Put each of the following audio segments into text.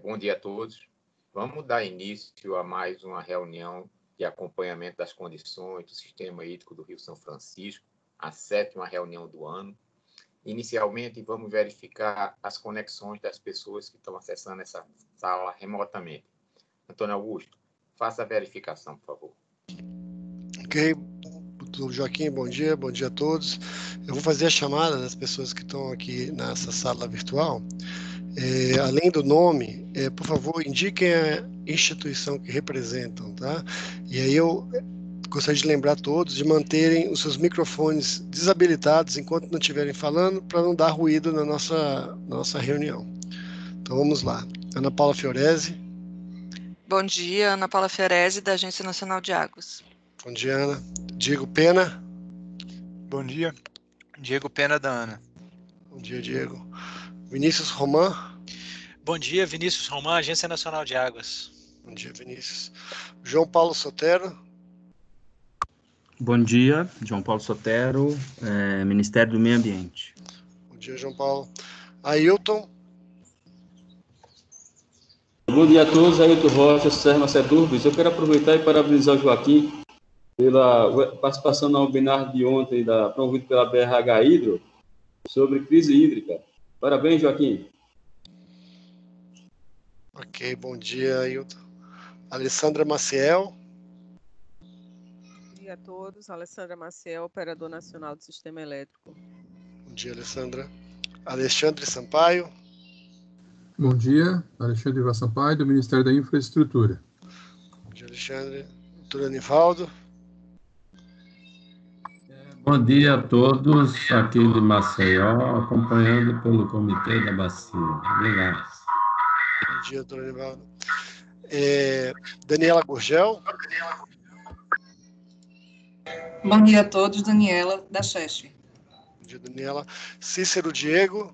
Bom dia a todos. Vamos dar início a mais uma reunião de acompanhamento das condições do sistema hídrico do Rio São Francisco, a 7ª reunião do ano. Inicialmente, vamos verificar as conexões das pessoas que estão acessando essa sala remotamente. Antônio Augusto, faça a verificação, por favor. Ok. Joaquim, bom dia a todos. Eu vou fazer a chamada das pessoas que estão aqui nessa sala virtual. Além do nome, por favor, indiquem a instituição que representam, tá? E aí eu gostaria de lembrar a todos de manterem os seus microfones desabilitados enquanto não estiverem falando, para não dar ruído na nossa reunião. Então vamos lá. Ana Paula Fiorese. Bom dia, Ana Paula Fiorese, da Agência Nacional de Águas. Bom dia, Ana. Diego Pena. Bom dia, Diego Pena da ANA. Bom dia, Diego. Vinícius Roman. Bom dia, Vinícius Roman, Agência Nacional de Águas. Bom dia, Vinícius. João Paulo Sotero. Bom dia, João Paulo Sotero, Ministério do Meio Ambiente. Bom dia, João Paulo. Ailton. Bom dia a todos, Ailton Rocha, Serma Sedurbis. Eu quero aproveitar e parabenizar o Joaquim pela participação no webinar de ontem, promovido pela BRH Hidro, sobre crise hídrica. Parabéns, Joaquim. Ok, bom dia, Ailton. Alessandra Maciel. Bom dia a todos. Alessandra Maciel, Operador Nacional do Sistema Elétrico. Bom dia, Alessandra. Alexandre Sampaio. Bom dia, Alexandre Vaz Sampaio, do Ministério da Infraestrutura. Bom dia, Alexandre. Doutor Anivaldo. Bom dia a todos, aqui de Maceió, acompanhando pelo Comitê da Bacia. Obrigado. Bom dia, doutor Anivaldo. Daniela Gurgel. Bom dia a todos, Daniela, da Cheste. Bom dia, Daniela. Cícero Diego.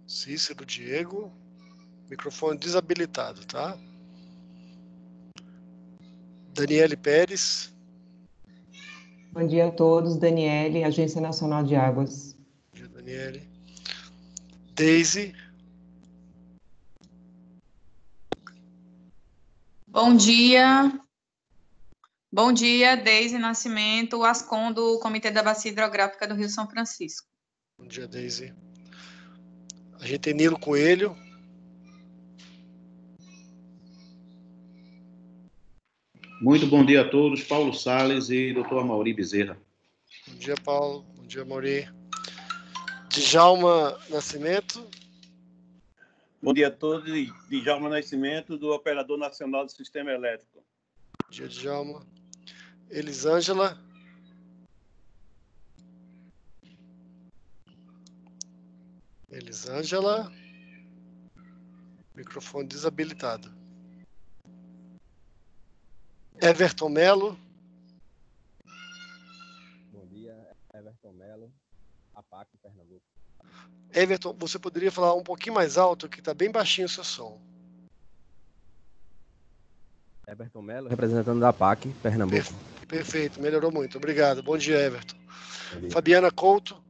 Cícero Diego. Microfone desabilitado, tá? Daniele Pérez. Bom dia a todos, Daniele, Agência Nacional de Águas. Bom dia, Daniele. Deise. Bom dia. Bom dia, Deise Nascimento, Ascom do Comitê da Bacia Hidrográfica do Rio São Francisco. Bom dia, Deise. A gente tem Nilo Coelho. Muito bom dia a todos, Paulo Salles e Dr. Amaury Bezerra. Bom dia, Paulo. Bom dia, Amaury. Djalma Nascimento. Bom dia a todos, Djalma Nascimento, do Operador Nacional do Sistema Elétrico. Bom dia, Djalma. Elisângela. Elisângela. Microfone desabilitado. Everton Melo. Bom dia, Everton Melo, APAC, Pernambuco. Everton, você poderia falar um pouquinho mais alto, que está bem baixinho o seu som. Everton Melo, representante da APAC, Pernambuco. Perfeito, melhorou muito. Obrigado. Bom dia, Everton. Bom dia. Fabiana Couto.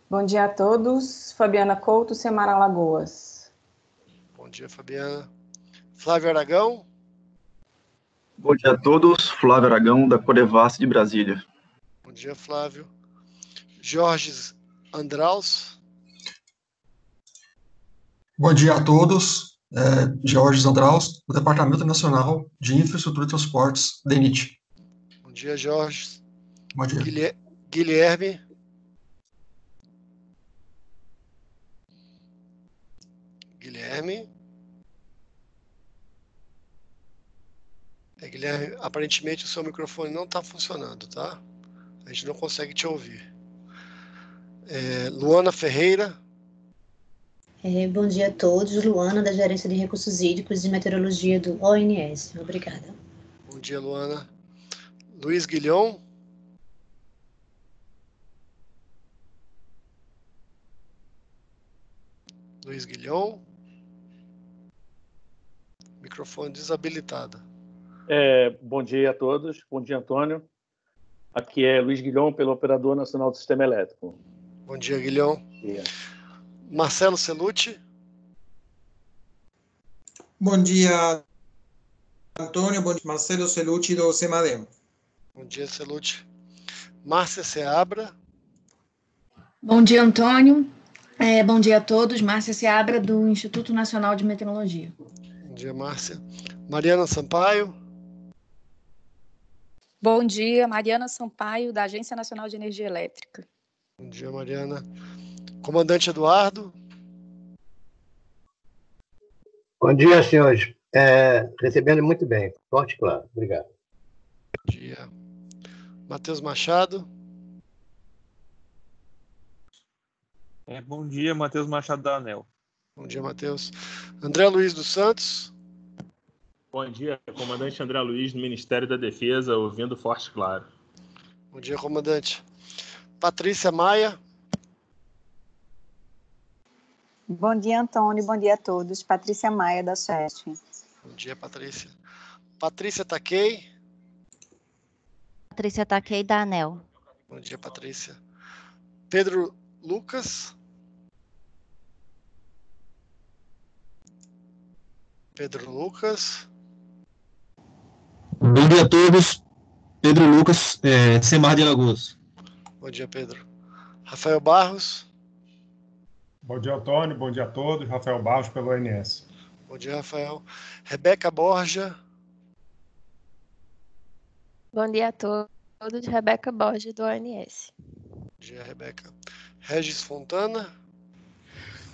Bom dia a todos. Fabiana Couto, Semar Alagoas. Bom dia, Fabiana. Flávio Aragão. Bom dia a todos. Flávio Aragão, da Codevasf de Brasília. Bom dia, Flávio. Jorge Andraus. Bom dia a todos. Jorge Andraus, do Departamento Nacional de Infraestrutura e Transportes, DENIT. Bom dia, Jorge. Bom dia. Guilherme. Guilherme, aparentemente o seu microfone não está funcionando, tá? A gente não consegue te ouvir. Luana Ferreira. Bom dia a todos. Luana, da Gerência de Recursos Hídricos e Meteorologia do ONS. Obrigada. Bom dia, Luana. Luiz Guilhom. Luiz Guilhom. Microfone desabilitado. Bom dia a todos. Bom dia, Antônio. Aqui é Luiz Guilhom, pelo Operador Nacional do Sistema Elétrico. Bom dia, Guilhom. Marcelo Celucci. Bom dia, Antônio. Bom dia, Marcelo Celucci, do CEMADEM. Bom dia, Celucci. Márcia Seabra. Bom dia, Antônio. Bom dia a todos. Márcia Seabra, do Instituto Nacional de Meteorologia. Bom dia, Márcia. Mariana Sampaio. Bom dia, Mariana Sampaio, da Agência Nacional de Energia Elétrica. Bom dia, Mariana. Comandante Eduardo. Bom dia, senhores. Recebendo muito bem, forte e claro. Obrigado. Bom dia. Matheus Machado. Bom dia, Matheus Machado da ANEEL. Bom dia, Matheus. André Luiz dos Santos. Bom dia, comandante André Luiz, do Ministério da Defesa, ouvindo forte e claro. Bom dia, comandante. Patrícia Maia. Bom dia, Antônio. Bom dia a todos. Patrícia Maia, da CHESF. Bom dia, Patrícia. Patrícia Takei. Patrícia Takei, da ANEEL. Bom dia, Patrícia. Pedro Lucas. Pedro Lucas. Bom dia a todos. Pedro Lucas, Semar de Alagoas. Bom dia, Pedro. Rafael Barros. Bom dia, Antônio. Bom dia a todos. Rafael Barros, pelo ONS. Bom dia, Rafael. Rebeca Borja. Bom dia a todos. Rebeca Borja, do ONS. Bom dia, Rebeca. Regis Fontana.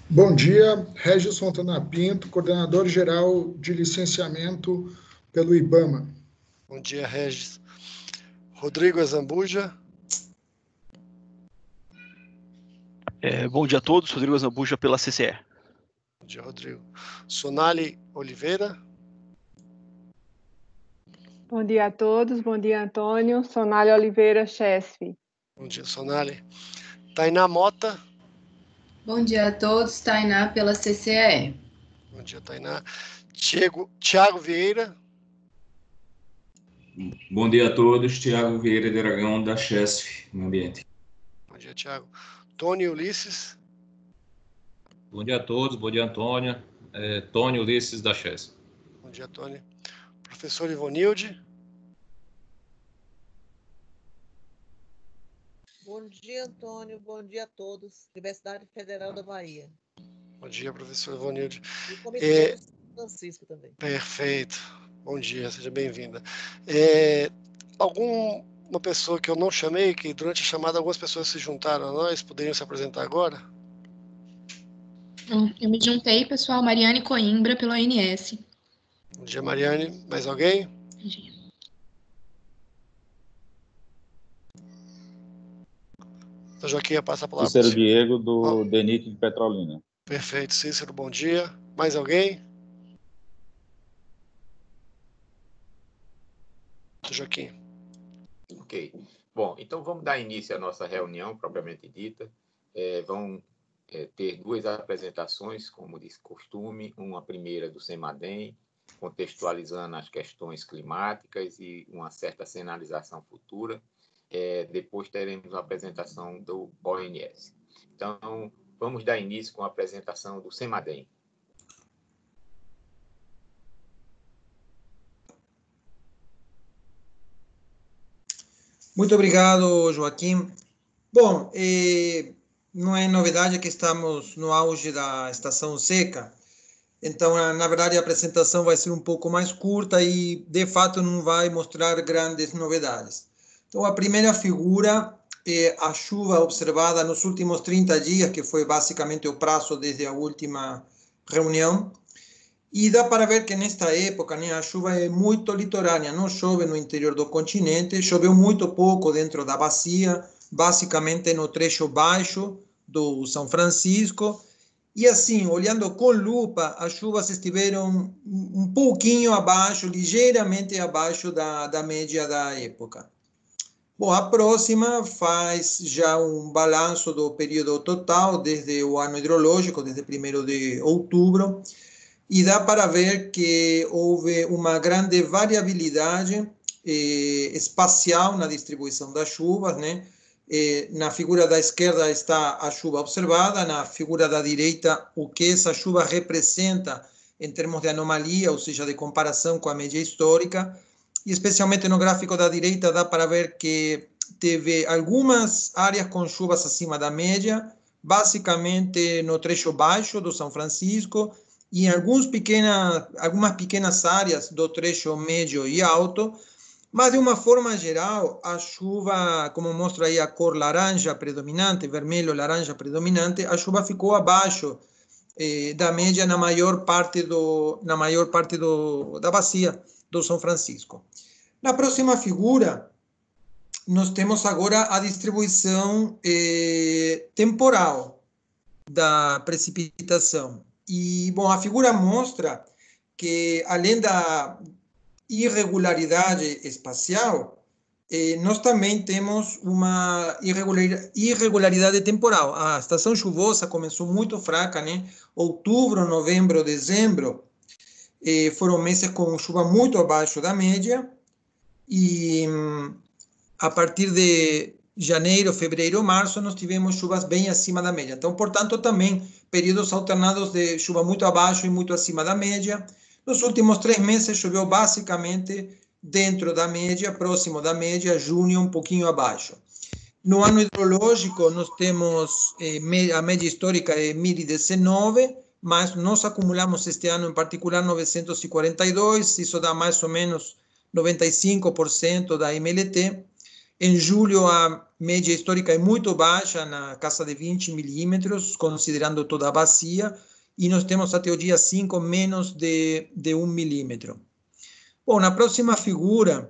Bom dia, Regis Fontana Pinto, coordenador-geral de licenciamento pelo IBAMA. Bom dia, Regis. Rodrigo Azambuja. Bom dia a todos, Rodrigo Azambuja, pela CCE. Bom dia, Rodrigo. Sonali Oliveira. Bom dia a todos, bom dia, Antônio. Sonali Oliveira, CHESF. Bom dia, Sonali. Tainá Mota. Bom dia a todos, Tainá, pela CCE. Bom dia, Tainá. Tiago Vieira. Bom dia a todos, Tiago Vieira de Aragão, da CHESF, no ambiente. Bom dia, Tiago. Tony Ulisses. Bom dia a todos, bom dia, Antônio. Tony Ulisses, da CHESF. Bom dia, Tony. Professor Ivonilde. Bom dia, Antônio. Bom dia a todos. Universidade Federal da Bahia. Bom dia, professor Ivonilde. E Comitê do Francisco também. Perfeito. Bom dia, seja bem-vinda. Alguma pessoa que eu não chamei, que durante a chamada algumas pessoas se juntaram a nós, poderiam se apresentar agora? Eu me juntei, pessoal. Mariane Coimbra, pelo ONS. Bom dia, Mariane. Mais alguém? Bom dia. Então, Joaquim, passa a palavra. Cícero Diego, do DENIT de Petrolina. Perfeito, Cícero, bom dia. Mais alguém? Joaquim. Ok. Bom, então vamos dar início à nossa reunião propriamente dita. Vão ter duas apresentações, como de costume, uma primeira do CEMADEM, contextualizando as questões climáticas e uma certa sinalização futura. Depois teremos a apresentação do ONS. Então, vamos dar início com a apresentação do CEMADEM. Muito obrigado, Joaquim. Bom, não é novidade que estamos no auge da estação seca, então, na verdade, a apresentação vai ser um pouco mais curta e, de fato, não vai mostrar grandes novidades. Então, a primeira figura é a chuva observada nos últimos 30 dias, que foi basicamente o prazo desde a última reunião. E dá para ver que nesta época, né, a chuva é muito litorânea, não chove no interior do continente, choveu muito pouco dentro da bacia, basicamente no trecho baixo do São Francisco. E assim, olhando com lupa, as chuvas estiveram um pouquinho abaixo, ligeiramente abaixo da média da época. Bom, a próxima faz já um balanço do período total, desde o ano hidrológico, desde 1º de outubro, e dá para ver que houve uma grande variabilidade espacial na distribuição das chuvas, né? Na figura da esquerda está a chuva observada, na figura da direita o que essa chuva representa em termos de anomalia, ou seja, de comparação com a média histórica, e especialmente no gráfico da direita dá para ver que teve algumas áreas com chuvas acima da média, basicamente no trecho baixo do São Francisco, e em algumas pequenas áreas do trecho médio e alto, mas de uma forma geral, a chuva, como mostra aí a cor laranja predominante, vermelho, laranja predominante, a chuva ficou abaixo da média na maior parte da bacia do São Francisco. Na próxima figura, nós temos agora a distribuição temporal da precipitação. E, bom, a figura mostra que, além da irregularidade espacial, nós também temos uma irregularidade temporal. A estação chuvosa começou muito fraca, né? Outubro, novembro, dezembro foram meses com chuva muito abaixo da média, e a partir de janeiro, fevereiro, março, nós tivemos chuvas bem acima da média. Então, portanto, também períodos alternados de chuva muito abaixo e muito acima da média. Nos últimos 3 meses choveu basicamente dentro da média, próximo da média, junho um pouquinho abaixo. No ano hidrológico, nós temos a média histórica é 1019, mas nós acumulamos este ano em particular 942, isso dá mais ou menos 95% da MLT. Em julho, a média histórica é muito baixa, na casa de 20 milímetros, considerando toda a bacia, e nós temos até o dia 5 menos de 1 milímetro. Bom, na próxima figura,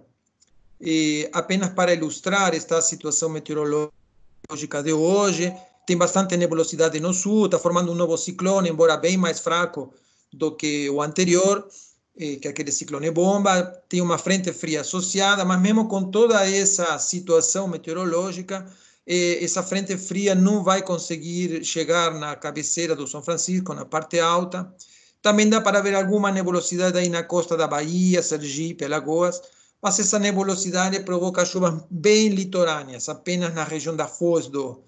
apenas para ilustrar esta situação meteorológica de hoje, tem bastante nebulosidade no sul, está formando um novo ciclone, embora bem mais fraco do que o anterior, que é aquele ciclone bomba, tem uma frente fria associada, mas mesmo com toda essa situação meteorológica, essa frente fria não vai conseguir chegar na cabeceira do São Francisco, na parte alta. Também dá para ver alguma nebulosidade aí na costa da Bahia, Sergipe, Alagoas, mas essa nebulosidade provoca chuvas bem litorâneas, apenas na região da foz do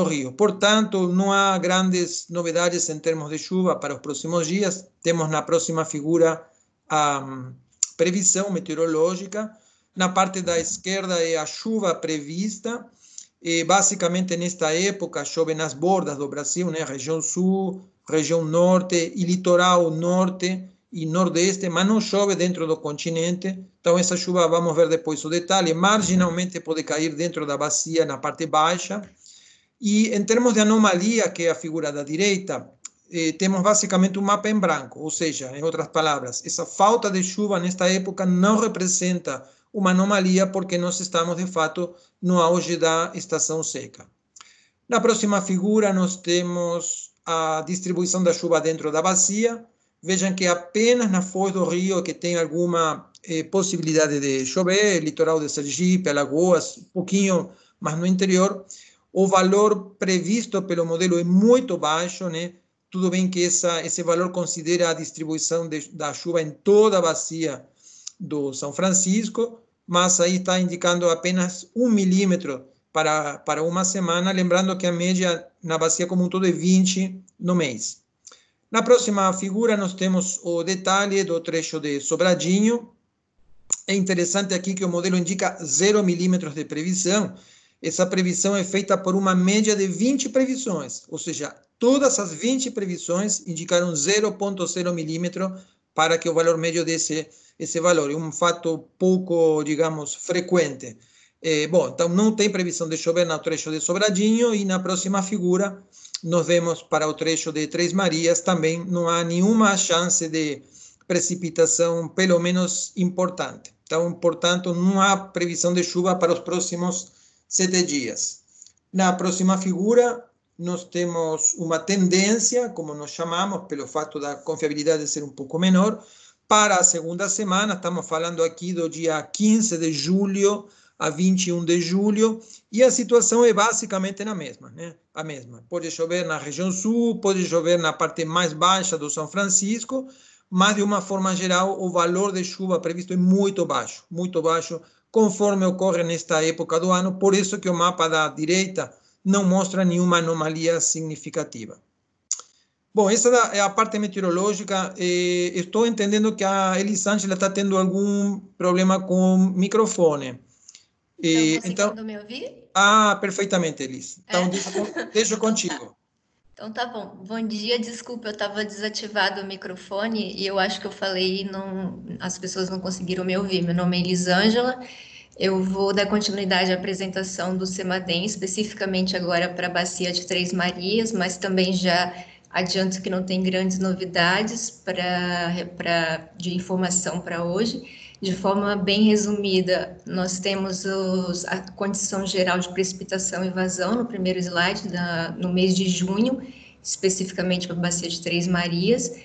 rio. Portanto, não há grandes novidades em termos de chuva para os próximos dias. Temos na próxima figura a previsão meteorológica. Na parte da esquerda é a chuva prevista. Basicamente, nesta época, chove nas bordas do Brasil, né? Região sul, região norte e litoral norte e nordeste, mas não chove dentro do continente. Então, essa chuva, vamos ver depois o detalhe, marginalmente pode cair dentro da bacia, na parte baixa. E, em termos de anomalia, que é a figura da direita, temos basicamente um mapa em branco, ou seja, em outras palavras, essa falta de chuva nesta época não representa uma anomalia, porque nós estamos, de fato, no auge da estação seca. Na próxima figura, nós temos a distribuição da chuva dentro da bacia. Vejam que apenas na foz do rio que tem alguma possibilidade de chover, litoral de Sergipe, Alagoas, um pouquinho, mas no interior. O valor previsto pelo modelo é muito baixo, né? Tudo bem que esse valor considera a distribuição da chuva em toda a bacia do São Francisco, mas aí está indicando apenas 1 milímetro para uma semana, lembrando que a média na bacia como um todo é 20 no mês. Na próxima figura, nós temos o detalhe do trecho de Sobradinho. É interessante aqui que o modelo indica 0 milímetros de previsão. Essa previsão é feita por uma média de 20 previsões, ou seja, todas as 20 previsões indicaram 0,0 milímetro para que o valor médio desse esse valor. É um fato pouco, digamos, frequente. Bom, então não tem previsão de chover no trecho de Sobradinho, e na próxima figura nós vemos para o trecho de Três Marias também não há nenhuma chance de precipitação, pelo menos importante. Então, portanto, não há previsão de chuva para os próximos 7 dias. Na próxima figura, nós temos uma tendência, como nós chamamos, pelo fato da confiabilidade ser um pouco menor, para a segunda semana. Estamos falando aqui do dia 15 de julho a 21 de julho, e a situação é basicamente a mesma, né? A mesma. Pode chover na região sul, pode chover na parte mais baixa do São Francisco, mas de uma forma geral o valor de chuva previsto é muito baixo, conforme ocorre nesta época do ano, por isso que o mapa da direita não mostra nenhuma anomalia significativa. Bom, essa é a parte meteorológica. Estou entendendo que a Elisângela está tendo algum problema com o microfone. Estão conseguindo me ouvir? Perfeitamente, Elis. Então, deixa contigo. Então, tá bom. Bom dia, desculpa, eu estava desativado o microfone e eu acho que eu falei e as pessoas não conseguiram me ouvir. Meu nome é Elisângela, eu vou dar continuidade à apresentação do CEMADEM, especificamente agora para a Bacia de Três Marias, mas também já adianto que não tem grandes novidades de informação para hoje. De forma bem resumida, nós temos a condição geral de precipitação e vazão no primeiro slide, no mês de junho, especificamente para a Bacia de Três Marias.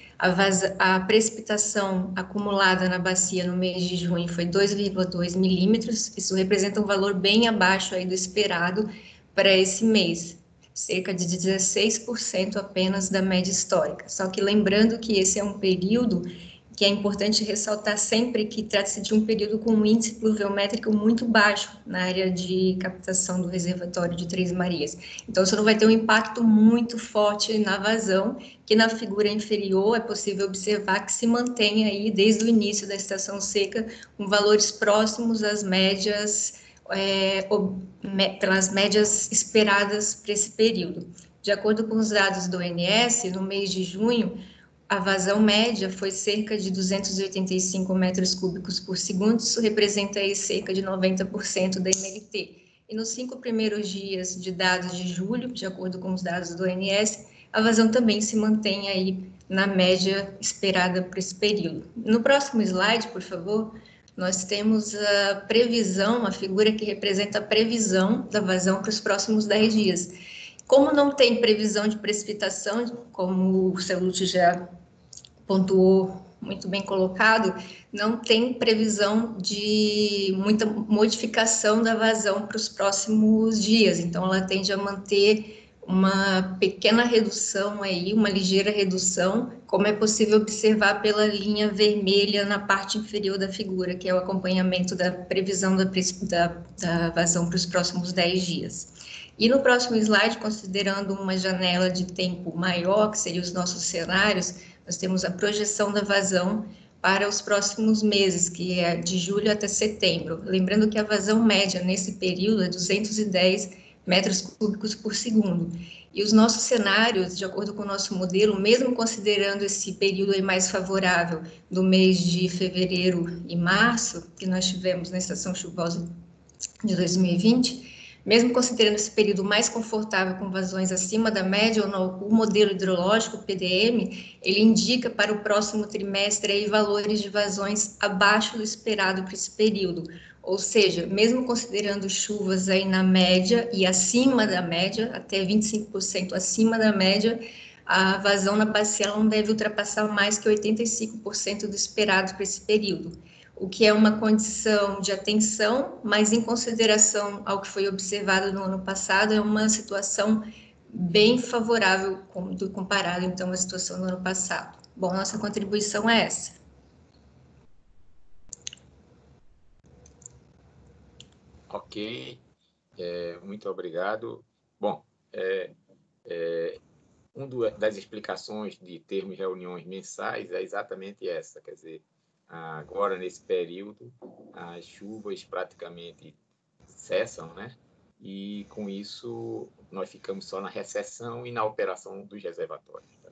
A precipitação acumulada na bacia no mês de junho foi 2,2 milímetros, isso representa um valor bem abaixo aí do esperado para esse mês, cerca de 16% apenas da média histórica. Só que lembrando que esse é um período que é importante ressaltar sempre que trata-se de um período com um índice pluviométrico muito baixo na área de captação do reservatório de Três Marias. Então, isso não vai ter um impacto muito forte na vazão, que na figura inferior é possível observar que se mantém aí, desde o início da estação seca, com valores próximos às médias, pelas médias esperadas para esse período. De acordo com os dados do ONS, no mês de junho, a vazão média foi cerca de 285 metros cúbicos por segundo, isso representa aí cerca de 90% da MLT. E nos 5 primeiros dias de dados de julho, de acordo com os dados do ONS, a vazão também se mantém aí na média esperada para esse período. No próximo slide, por favor, nós temos a previsão, a figura que representa a previsão da vazão para os próximos 10 dias. Como não tem previsão de precipitação, como o Celute já pontuou muito bem colocado, não tem previsão de muita modificação da vazão para os próximos dias. Então, ela tende a manter uma pequena redução aí, uma ligeira redução, como é possível observar pela linha vermelha na parte inferior da figura, que é o acompanhamento da previsão da vazão para os próximos 10 dias. E no próximo slide, considerando uma janela de tempo maior, que seriam os nossos cenários, nós temos a projeção da vazão para os próximos meses, que é de julho até setembro. Lembrando que a vazão média nesse período é 210 metros cúbicos por segundo. E os nossos cenários, de acordo com o nosso modelo, mesmo considerando esse período aí mais favorável do mês de fevereiro e março, que nós tivemos na estação chuvosa de 2020, mesmo considerando esse período mais confortável com vazões acima da média, o modelo hidrológico, o PDM, ele indica para o próximo trimestre aí valores de vazões abaixo do esperado para esse período. Ou seja, mesmo considerando chuvas aí na média e acima da média, até 25% acima da média, a vazão na bacia não deve ultrapassar mais que 85% do esperado para esse período, o que é uma condição de atenção, mas em consideração ao que foi observado no ano passado, é uma situação bem favorável comparado, então, à situação do ano passado. Bom, nossa contribuição é essa. Ok, muito obrigado. Bom, uma das explicações de termos reuniões mensais é exatamente essa, quer dizer, agora, nesse período, as chuvas praticamente cessam, né? E, com isso, nós ficamos só na recessão e na operação dos reservatórios. Tá?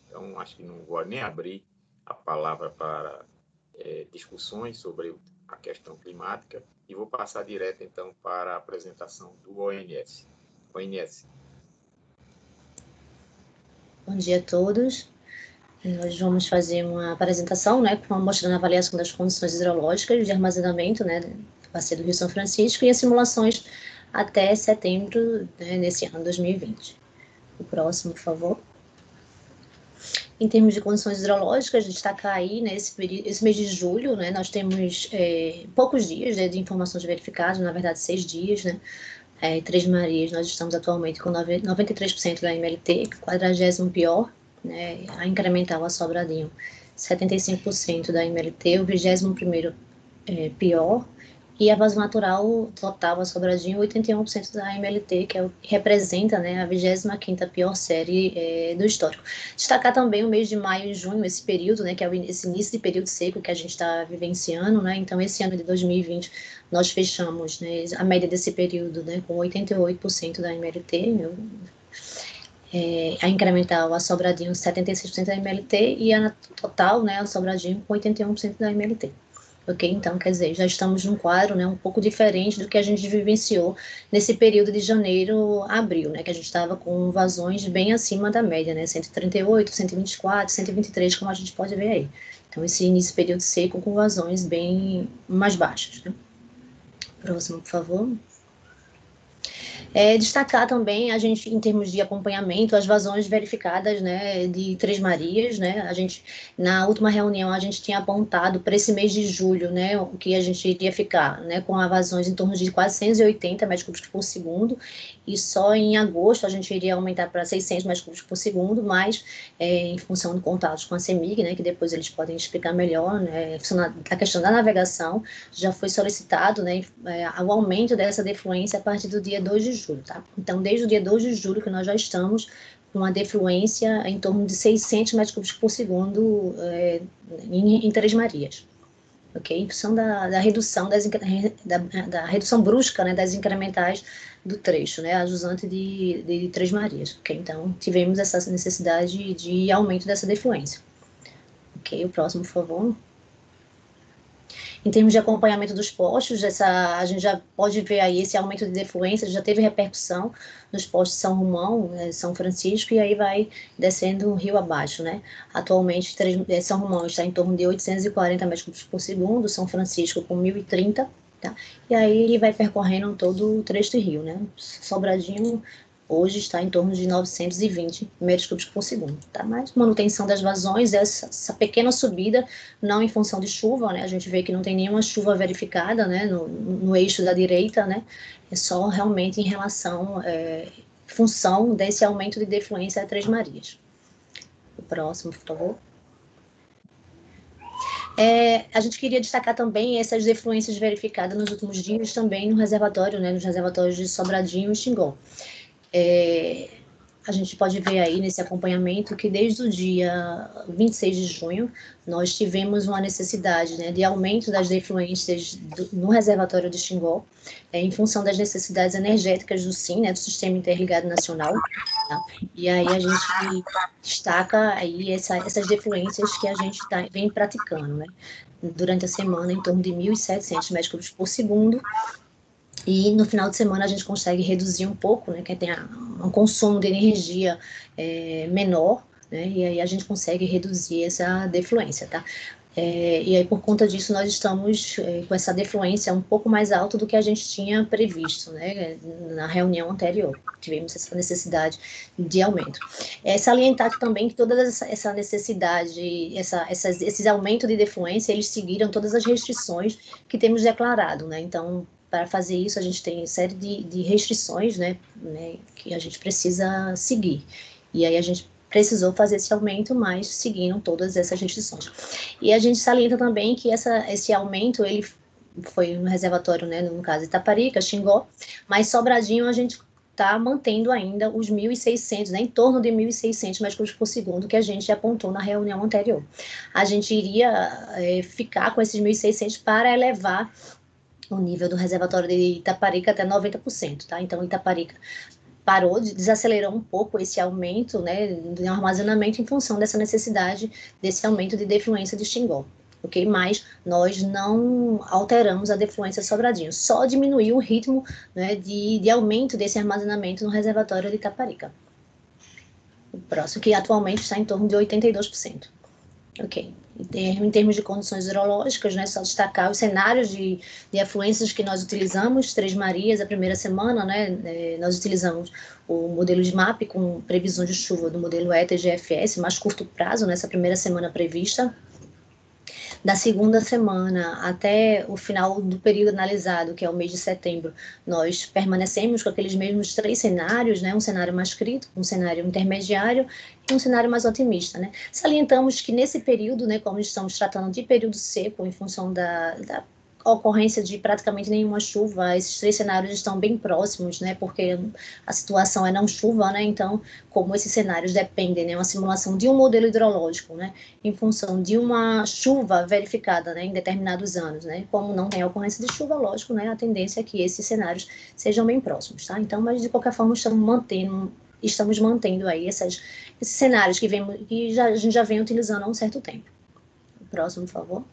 Então, acho que não vou nem abrir a palavra para discussões sobre a questão climática e vou passar direto, então, para a apresentação do ONS. ONS. Bom dia a todos. Nós vamos fazer uma apresentação, né, mostrando a avaliação das condições hidrológicas de armazenamento, né, da bacia do Rio São Francisco e as simulações até setembro, né, nesse ano 2020. O próximo, por favor. Em termos de condições hidrológicas, destacar aí, né, esse mês de julho, né, nós temos poucos dias, né, de informações verificadas, na verdade 6 dias, né, Três Marias, nós estamos atualmente com 93% da MLT, 40º pior, né, a incremental a Sobradinho, 75% da MLT, o 21º pior, e a vazão natural total, a Sobradinho, 81% da MLT, que é o que representa, né, a 25ª pior série do histórico. Destacar também o mês de maio e junho, esse período, né, que é esse início de período seco que a gente está vivenciando, né, então esse ano de 2020 nós fechamos, né, a média desse período, né, com 88% da MLT, a incremental, a Sobradinho, 76% da MLT, e a total, né, a Sobradinho, com 81% da MLT. Ok? Então, quer dizer, já estamos num quadro, né, um pouco diferente do que a gente vivenciou nesse período de janeiro a abril, né, que a gente estava com vazões bem acima da média, né, 138, 124, 123, como a gente pode ver aí. Então, esse início período seco com vazões bem mais baixas, né? Próximo, por favor. Destacar também, a gente, em termos de acompanhamento, as vazões verificadas, né, de Três Marias, né, a gente, na última reunião, a gente tinha apontado para esse mês de julho, né, o que a gente iria ficar, né, com vazões em torno de 480 metros cúbicos por segundo, e só em agosto a gente iria aumentar para 600 metros cúbicos por segundo, mas em função de contatos com a CEMIG, né, que depois eles podem explicar melhor, né, a questão da navegação, já foi solicitado, né, o aumento dessa defluência a partir do dia 2 de julho, tá? Então, desde o dia 2 de julho que nós já estamos com uma defluência em torno de 600 metros cúbicos por segundo em Três Marias. Ok? Em função da redução, da redução brusca, né, das incrementais do trecho, né, a jusante de Três Marias. Ok? Então, tivemos essa necessidade de aumento dessa defluência. Ok? O próximo, por favor. Em termos de acompanhamento dos postos, a gente já pode ver aí esse aumento de defluência, já teve repercussão nos postos de São Romão, São Francisco, e aí vai descendo o rio abaixo, né? Atualmente, São Romão está em torno de 840 metros cúbicos por segundo, São Francisco com 1.030, tá? E aí ele vai percorrendo todo o trecho do rio, né? Sobradinho hoje está em torno de 920 metros cúbicos por segundo, tá? Mas manutenção das vazões, essa pequena subida, não em função de chuva, né? A gente vê que não tem nenhuma chuva verificada, né? No eixo da direita, né? É só realmente em relação, função desse aumento de defluência a Três Marias. O próximo, por favor. A gente queria destacar também essas defluências verificadas nos últimos dias também no reservatório, né? Nos reservatórios de Sobradinho e Xingó. A gente pode ver aí nesse acompanhamento que desde o dia 26 de junho nós tivemos uma necessidade, né, de aumento das defluências no reservatório de Xingó, em função das necessidades energéticas do SIN, né, do Sistema Interligado Nacional, tá? E aí a gente destaca aí essas defluências que a gente vem praticando, né, durante a semana em torno de 1.700 metros cúbicos por segundo. E no final de semana a gente consegue reduzir um pouco, né, que tem um consumo de energia menor, né, e aí a gente consegue reduzir essa defluência, tá? E aí por conta disso nós estamos com essa defluência um pouco mais alta do que a gente tinha previsto, né, na reunião anterior. Tivemos essa necessidade de aumento. Salientar também que toda essa necessidade, esses aumentos de defluência, eles seguiram todas as restrições que temos declarado, né, então para fazer isso, a gente tem série de restrições, né, que a gente precisa seguir. E aí a gente precisou fazer esse aumento, mas seguindo todas essas restrições. E a gente salienta também que esse aumento, ele foi no reservatório, né, no caso Itaparica, Xingó, mas Sobradinho a gente está mantendo ainda os 1.600, né, em torno de 1.600 metros cúbicos por segundo que a gente apontou na reunião anterior. A gente iria ficar com esses 1.600 para elevar o nível do reservatório de Itaparica até 90%, tá? Então, Itaparica desacelerou um pouco esse aumento, né, de armazenamento em função dessa necessidade desse aumento de defluência de Xingó, ok? Mas nós não alteramos a defluência Sobradinho, só diminuiu o ritmo, né, de aumento desse armazenamento no reservatório de Itaparica. O próximo, que atualmente está em torno de 82%. Ok. Em termos de condições hidrológicas, né, só destacar os cenários de afluências que nós utilizamos. Três Marias, a primeira semana, né, nós utilizamos o modelo de MAP com previsão de chuva do modelo ETA e GFS, mais curto prazo, nessa primeira semana prevista. Da segunda semana até o final do período analisado, que é o mês de setembro, nós permanecemos com aqueles mesmos 3 cenários, né? Um cenário mais crítico, um cenário intermediário e um cenário mais otimista, né? Salientamos que nesse período, né, como estamos tratando de período seco, em função da ocorrência de praticamente nenhuma chuva, esses 3 cenários estão bem próximos, né, porque a situação é não chuva, né, então, como esses cenários dependem, né, uma simulação de um modelo hidrológico, né, em função de uma chuva verificada, né, em determinados anos, né, como não tem ocorrência de chuva, lógico, né, a tendência é que esses cenários sejam bem próximos, tá, então, mas de qualquer forma estamos mantendo aí esses cenários que a gente já vem utilizando há um certo tempo. Próximo, por favor.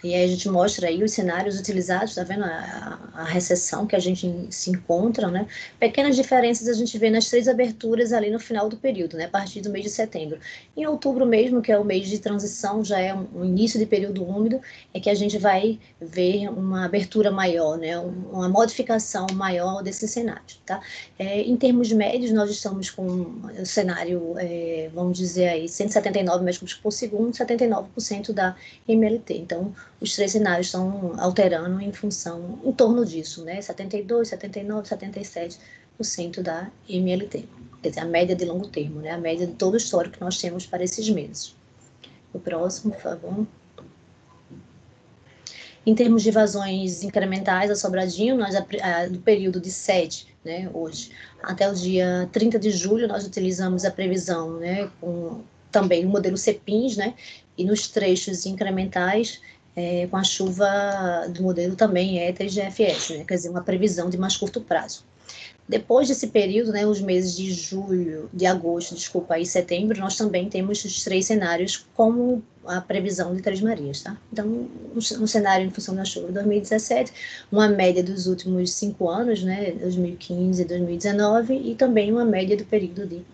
E aí a gente mostra aí os cenários utilizados, tá vendo a recessão que a gente se encontra, né? Pequenas diferenças a gente vê nas 3 aberturas ali no final do período, né? A partir do mês de setembro. Em outubro mesmo, que é o mês de transição, já é um início de período úmido, é que a gente vai ver uma abertura maior, né? Uma modificação maior desses cenários, tá? Em termos médios, nós estamos com o cenário, vamos dizer aí, 179 metros cúbicos por segundo, 79% da MLT. Então, os 3 cenários estão alterando em torno disso, né? 72, 79, 77% da MLT. Quer dizer, a média de longo termo, né? A média de todo o histórico que nós temos para esses meses. O próximo, por favor. Em termos de vazões incrementais, a Sobradinho, nós, do período de 7, né, hoje, até o dia 30 de julho, nós utilizamos a previsão, né, com também o modelo CEPINS, né, e nos trechos incrementais, com a chuva do modelo também ETA e GFS, né? Quer dizer, uma previsão de mais curto prazo. Depois desse período, né, os meses de agosto, e setembro, nós também temos os 3 cenários como a previsão de 3 Marias, tá? Então, um cenário em função da chuva de 2017, uma média dos últimos 5 anos, né, 2015 e 2019, e também uma média do período de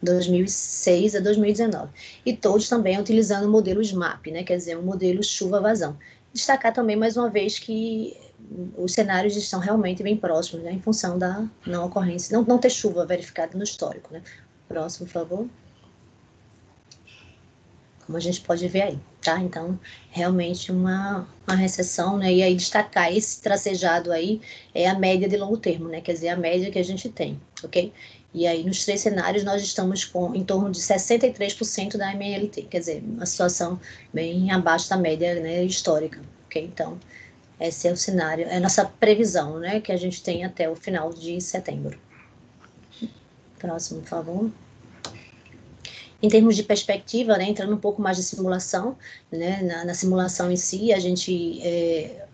2006 a 2019. E todos também utilizando o modelo SMAP, né, quer dizer, um modelo chuva-vazão. Destacar também, mais uma vez, que os cenários estão realmente bem próximos, né, em função da não ocorrência, não ter chuva verificada no histórico, né. Próximo, por favor. Como a gente pode ver aí, tá? Então, realmente uma recessão, né, e aí destacar esse tracejado aí é a média de longo termo, né, quer dizer, a média que a gente tem, ok? E aí, nos 3 cenários, nós estamos em torno de 63% da MLT, quer dizer, uma situação bem abaixo da média, né, histórica, ok? Então, esse é o cenário, é a nossa previsão, né, que a gente tem até o final de setembro. Próximo, por favor. Em termos de perspectiva, né, entrando um pouco mais de simulação, né, na simulação em si, a gente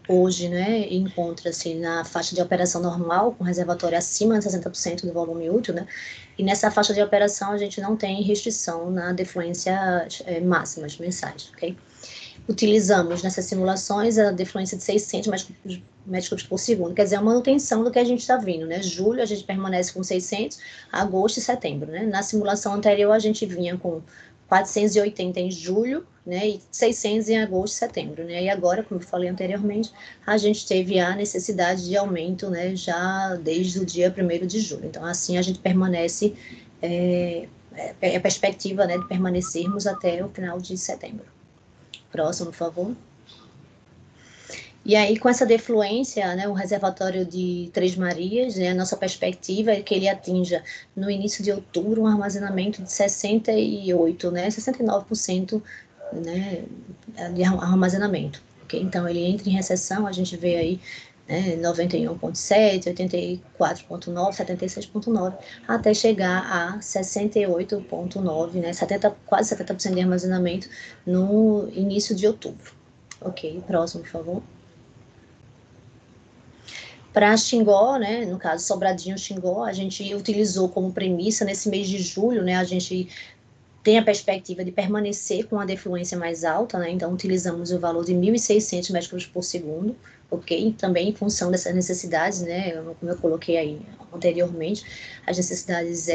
hoje, né, encontra-se na faixa de operação normal, com reservatório acima de 60% do volume útil, né, e nessa faixa de operação a gente não tem restrição na defluência máximas mensais, ok? Utilizamos nessas simulações a defluência de 600 metros cúbicos por segundo, quer dizer, a manutenção do que a gente está vendo, né? Julho a gente permanece com 600, agosto e setembro, né? Na simulação anterior a gente vinha com 480 em julho, né? E 600 em agosto e setembro, né? E agora, como eu falei anteriormente, a gente teve a necessidade de aumento, né? Já desde o dia 1º de julho. Então, assim a gente permanece, a perspectiva, né, de permanecermos até o final de setembro. Próximo, por favor. E aí, com essa defluência, né, o reservatório de 3 Marias, né, a nossa perspectiva é que ele atinja, no início de outubro, um armazenamento de 68%, né, 69%, né, de armazenamento. Okay? Então, ele entra em recessão, a gente vê aí, né, 91,7%, 84,9%, 76,9%, até chegar a 68,9%, né, quase 70% de armazenamento no início de outubro. Ok, próximo, por favor. Para Xingó, né, no caso Sobradinho-Xingó, a gente utilizou como premissa, nesse mês de julho, né, a gente tem a perspectiva de permanecer com a defluência mais alta, né, então utilizamos o valor de 1.600 metros cúbicos por segundo, ok? Também em função dessas necessidades, né, como eu coloquei aí anteriormente, as necessidades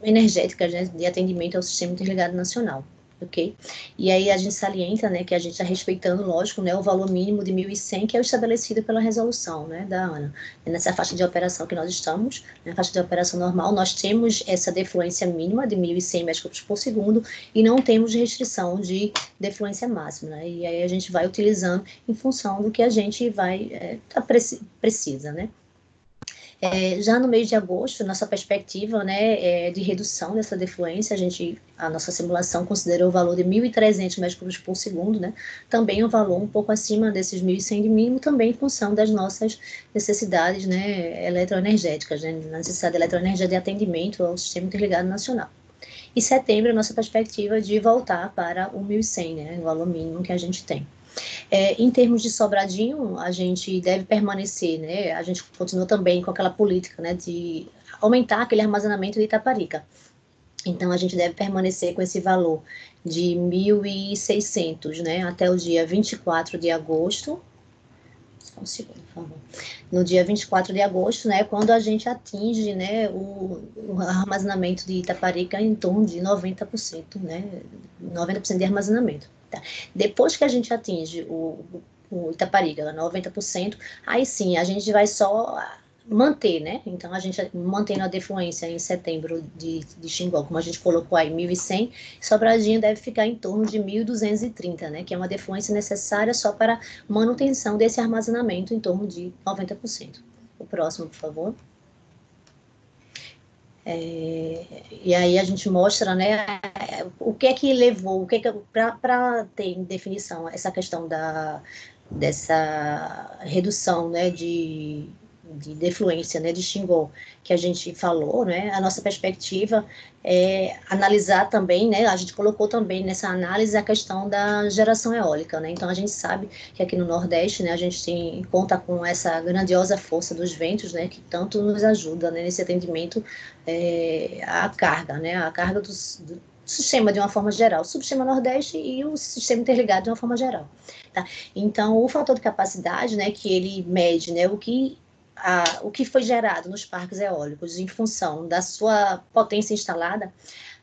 energéticas, né, de atendimento ao Sistema Interligado Nacional, ok? E aí a gente salienta, né, que a gente está respeitando, lógico, né, o valor mínimo de 1.100, que é o estabelecido pela resolução, né, da ANA. Nessa faixa de operação que nós estamos, na faixa de operação normal, nós temos essa defluência mínima de 1.100 metros cúbicos por segundo e não temos restrição de defluência máxima, né, e aí a gente vai utilizando em função do que a gente vai, precisa, né. Já no mês de agosto, nossa perspectiva, né, de redução dessa defluência, a nossa simulação considerou o valor de 1.300 metros cúbicos por segundo, né, também um valor um pouco acima desses 1.100 de mínimo, também em função das nossas necessidades, né, eletroenergéticas, né, na necessidade eletroenergética de atendimento ao Sistema Interligado Nacional. Em setembro, a nossa perspectiva de voltar para o 1.100, né, o valor mínimo que a gente tem. Em termos de Sobradinho, a gente deve permanecer, né, a gente continua também com aquela política, né, de aumentar aquele armazenamento de Itaparica. Então, a gente deve permanecer com esse valor de 1.600, né, até o dia 24 de agosto. Só um segundo, por favor. No dia 24 de agosto, né, quando a gente atinge, né, o armazenamento de Itaparica em torno de 90%, né, 90% de armazenamento. Tá. Depois que a gente atinge o Itaparica, 90%, aí sim, a gente vai só manter, né? Então, a gente mantendo a defluência em setembro de Xingó, como a gente colocou aí, 1.100, Sobradinho deve ficar em torno de 1.230, né? Que é uma defluência necessária só para manutenção desse armazenamento em torno de 90%. O próximo, por favor. E aí a gente mostra, né, o que é que levou, para ter em definição essa questão dessa redução, né, de defluência, né, de Xingó, que a gente falou, né, a nossa perspectiva é analisar também, né, a gente colocou também nessa análise a questão da geração eólica, né, então a gente sabe que aqui no Nordeste, né, a gente conta com essa grandiosa força dos ventos, né, que tanto nos ajuda, né, nesse atendimento à carga, né, a carga do sistema de uma forma geral, o subsistema Nordeste e o sistema interligado de uma forma geral, tá? Então, o fator de capacidade, né, que ele mede, né, o que foi gerado nos parques eólicos em função da sua potência instalada,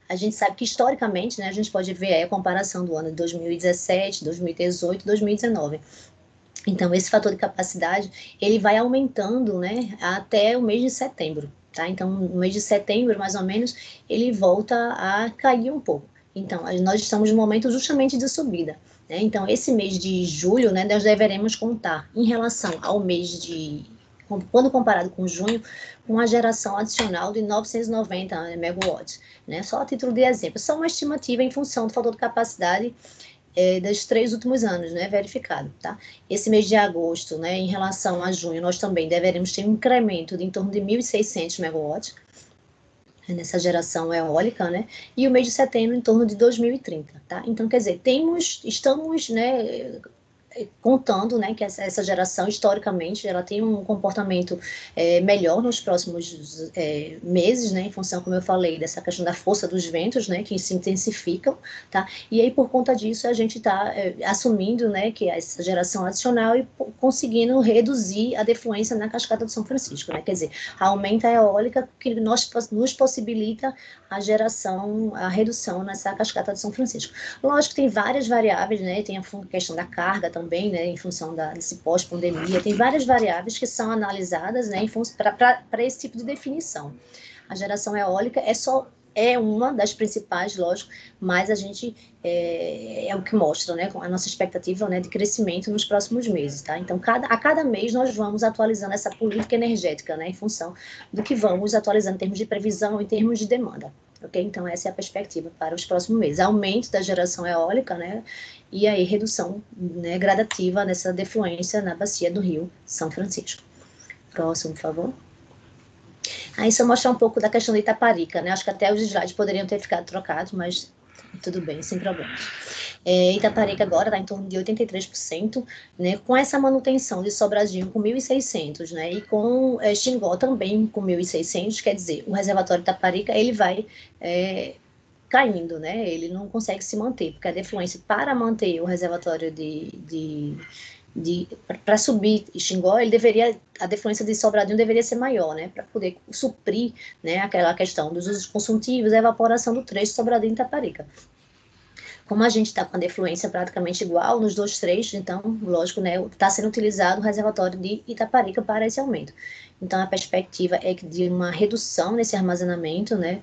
a gente sabe que historicamente, né, a gente pode ver a comparação do ano de 2017, 2018, 2019. Então, esse fator de capacidade, ele vai aumentando, né, até o mês de setembro, tá? Então, no mês de setembro, mais ou menos, ele volta a cair um pouco. Então, nós estamos no momento justamente de subida, né? Então, esse mês de julho, né, nós deveremos contar, em relação ao mês quando comparado com junho, com uma geração adicional de 990 megawatts, né? Só a título de exemplo, só uma estimativa em função do fator de capacidade dos 3 últimos anos, né, verificado, tá? Esse mês de agosto, né, em relação a junho, nós também deveremos ter um incremento de em torno de 1.600 megawatts, nessa geração eólica, né, e o mês de setembro em torno de 2030, tá? Então, quer dizer, estamos, né, contando, né, que essa geração, historicamente, ela tem um comportamento melhor nos próximos meses, né, em função, como eu falei, dessa questão da força dos ventos, né, que se intensificam, tá? E aí, por conta disso, a gente está assumindo, né, que essa geração adicional e conseguindo reduzir a defluência na cascata do São Francisco, né, quer dizer, aumenta a eólica que nos possibilita a redução nessa cascata do São Francisco. Lógico que tem várias variáveis, né, tem a questão da carga também, né, em função desse pós-pandemia, tem várias variáveis que são analisadas, né, para esse tipo de definição. A geração eólica é uma das principais, lógico, mas a gente é o que mostra, né, a nossa expectativa, né, de crescimento nos próximos meses, tá? Então, a cada mês nós vamos atualizando essa política energética, né, em função do que vamos atualizando em termos de previsão, em termos de demanda, ok? Então, essa é a perspectiva para os próximos meses. Aumento da geração eólica, né, e aí redução, né, gradativa nessa defluência na bacia do Rio São Francisco. Próximo, por favor. Aí só mostrar um pouco da questão de Itaparica, né? Acho que até os slides poderiam ter ficado trocados, mas tudo bem, sem problemas. Itaparica agora está em torno de 83%, né? Com essa manutenção de Sobradinho com 1.600, né? E com Xingó também com 1.600, quer dizer, o reservatório de Itaparica, ele vai caindo, né? Ele não consegue se manter, porque a defluência para manter o reservatório para subir Xingó, a defluência de Sobradinho deveria ser maior, né, para poder suprir, né, aquela questão dos usos consultivos, a evaporação do trecho Sobradinho e Itaparica. Como a gente está com a defluência praticamente igual nos dois trechos, então, lógico, né, está sendo utilizado o reservatório de Itaparica para esse aumento. Então, a perspectiva é de uma redução nesse armazenamento, né,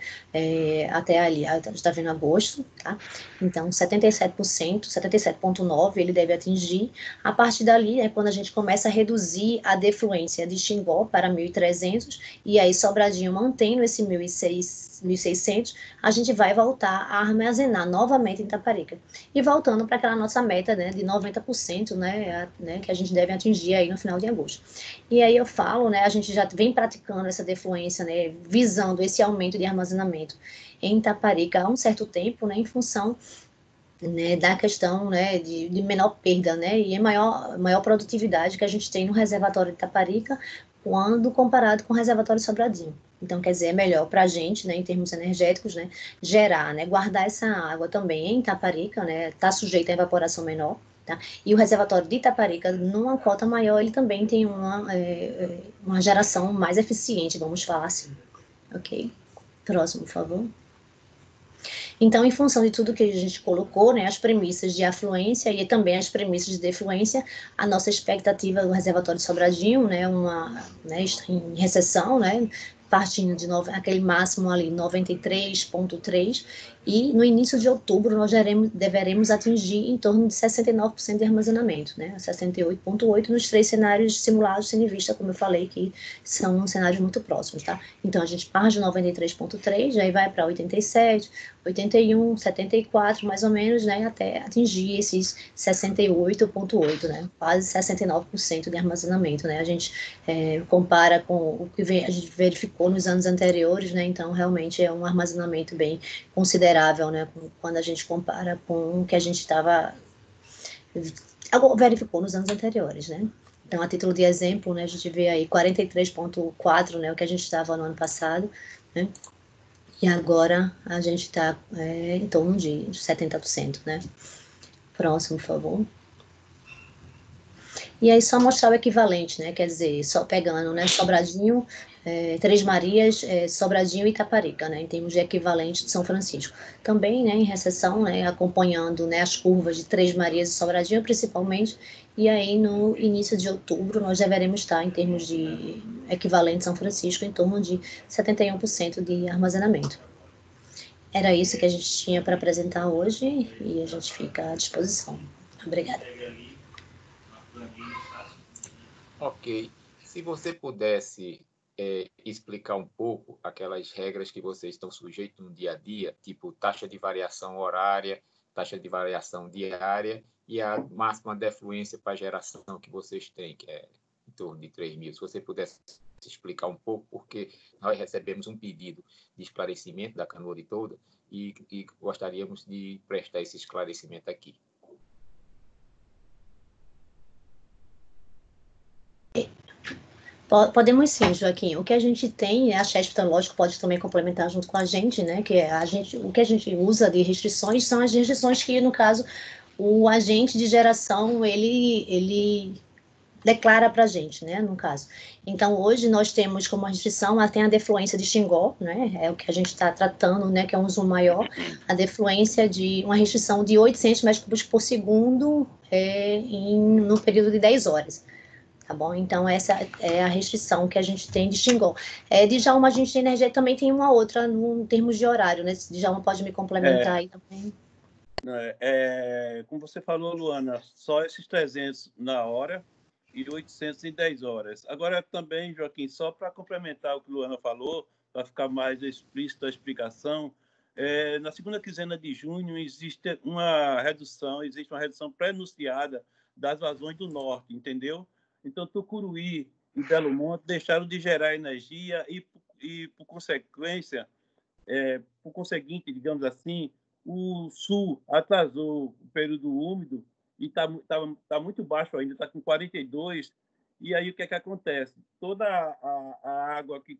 até ali, a gente está vendo agosto, tá? Então, 77%, 77,9% ele deve atingir. A partir dali, é quando a gente começa a reduzir a defluência de Xingó para 1.300, e aí Sobradinho mantendo esse 1.600, a gente vai voltar a armazenar novamente em Itaparica. E voltando para aquela nossa meta, né, de 90%, né, que a gente deve atingir aí no final de agosto. E aí eu falo, né, a gente já vem praticando essa defluência, né, visando esse aumento de armazenamento em Itaparica há um certo tempo, né, em função, né, da questão, né, de menor perda, né, e maior produtividade que a gente tem no reservatório de Itaparica quando comparado com o reservatório de Sobradinho. Então, quer dizer, é melhor para a gente, né, em termos energéticos, né, gerar, né, guardar essa água também em Itaparica, né, está sujeita a evaporação menor, tá? E o reservatório de Itaparica, numa cota maior, ele também tem uma geração mais eficiente, vamos falar assim. Ok? Próximo, por favor. Então, em função de tudo que a gente colocou, né, as premissas de afluência e também as premissas de defluência, a nossa expectativa do reservatório de Sobradinho, né, em recessão, né, partindo de aquele máximo ali, 93,3%, e no início de outubro nós deveremos atingir em torno de 69% de armazenamento, né, 68,8% nos 3 cenários simulados, tendo em vista, como eu falei, que são cenários muito próximos, tá? Então, a gente parte de 93,3%, aí vai para 87%, 81, 74, mais ou menos, né, até atingir esses 68,8, né, quase 69% de armazenamento, né, a gente compara com o que a gente verificou nos anos anteriores, né, então realmente é um armazenamento bem considerável, né, quando a gente compara com o que a gente verificou nos anos anteriores, né. Então, a título de exemplo, né, a gente vê aí 43,4, né, o que a gente estava no ano passado, né, e agora a gente está em torno de 70%, né? Próximo, por favor. E aí só mostrar o equivalente, né? Quer dizer, só pegando, né? Sobradinho, Três Marias, Sobradinho e Itaparica, né? Em termos de equivalente de São Francisco. Também, né? Em recessão, né? Acompanhando, né? As curvas de Três Marias e Sobradinho, principalmente. E aí, no início de outubro, nós deveremos estar, em termos de equivalente São Francisco, em torno de 71% de armazenamento. Era isso que a gente tinha para apresentar hoje e a gente fica à disposição. Obrigada. Ok. Se você pudesse explicar um pouco aquelas regras que vocês estão sujeitos no dia a dia, tipo taxa de variação horária, taxa de variação diária e a máxima defluência para geração que vocês têm, que é em torno de 3.000. Se você pudesse explicar um pouco, porque nós recebemos um pedido de esclarecimento da Canori toda e gostaríamos de prestar esse esclarecimento aqui. Podemos sim, Joaquim. O que a gente tem, a CHESP, lógico, pode também complementar junto com a gente, né? Que o que a gente usa de restrições são as restrições que, no caso, o agente de geração, ele declara para a gente, né, no caso. Então, hoje nós temos como restrição, tem a defluência de Xingó, né, é o que a gente está tratando, né, que é um zoom maior, a defluência de uma restrição de 800 metros cúbicos por segundo no período de 10 horas. Tá bom? Então, essa é a restrição que a gente tem de Xingó. Djalma, a gente de energia também tem uma outra, em termos de horário, né? Djalma pode me complementar aí também. Como você falou, Luana, só esses 300 na hora e 800 em 10 horas. Agora, também, Joaquim, só para complementar o que a Luana falou, para ficar mais explícita a explicação, na segunda quinzena de junho existe uma redução pré-anunciada das vazões do norte, entendeu? Então, Tucuruí e Belo Monte deixaram de gerar energia e por conseguinte, digamos assim, o sul atrasou o período úmido e está muito baixo ainda, está com 42. E aí o que é que acontece? Toda a água que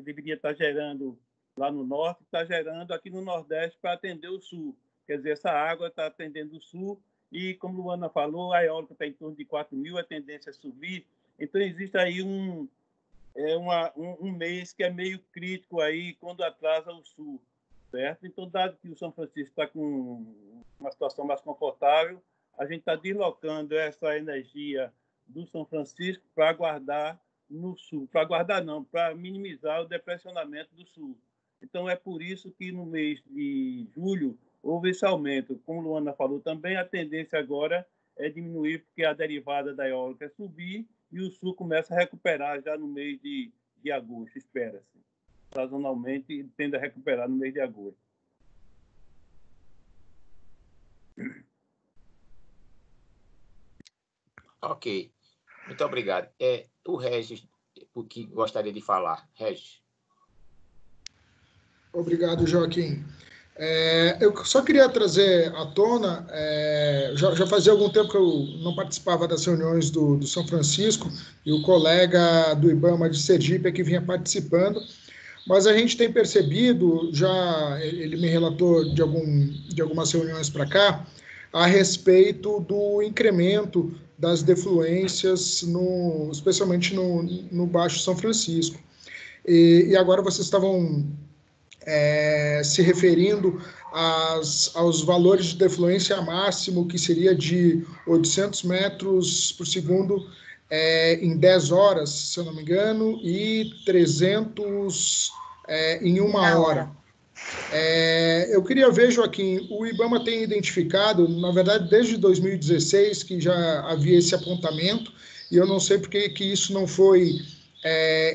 deveria estar gerando lá no norte está gerando aqui no nordeste para atender o sul. Quer dizer, essa água está atendendo o sul. E, como a Luana falou, a eólica está em torno de 4.000, a tendência é subir. Então, existe aí um mês que é meio crítico aí quando atrasa o sul. certo? Então, dado que o São Francisco está com uma situação mais confortável, a gente está deslocando essa energia do São Francisco para guardar no sul, para guardar não, para minimizar o depressionamento do sul. Então, é por isso que no mês de julho houve esse aumento. Como Luana falou também, a tendência agora é diminuir, porque a derivada da eólica é subir e o sul começa a recuperar já no mês de agosto, espera-se. Sazonalmente, tende a recuperar no mês de agosto. Ok, muito obrigado. O Regis, o que gostaria de falar. Regis. Obrigado, Joaquim. Eu só queria trazer à tona, já fazia algum tempo que eu não participava das reuniões do São Francisco, e o colega do IBAMA de Sergipe é que vinha participando, mas a gente tem percebido, ele me relatou de algumas reuniões para cá, a respeito do incremento das defluências, especialmente no Baixo São Francisco. E agora vocês estavam se referindo aos valores de defluência máximo, que seria de 800 metros por segundo em 10 horas, se eu não me engano, e 300 em uma hora. Eu queria ver, Joaquim, o IBAMA tem identificado, na verdade, desde 2016, que já havia esse apontamento, e eu não sei porque que isso não foi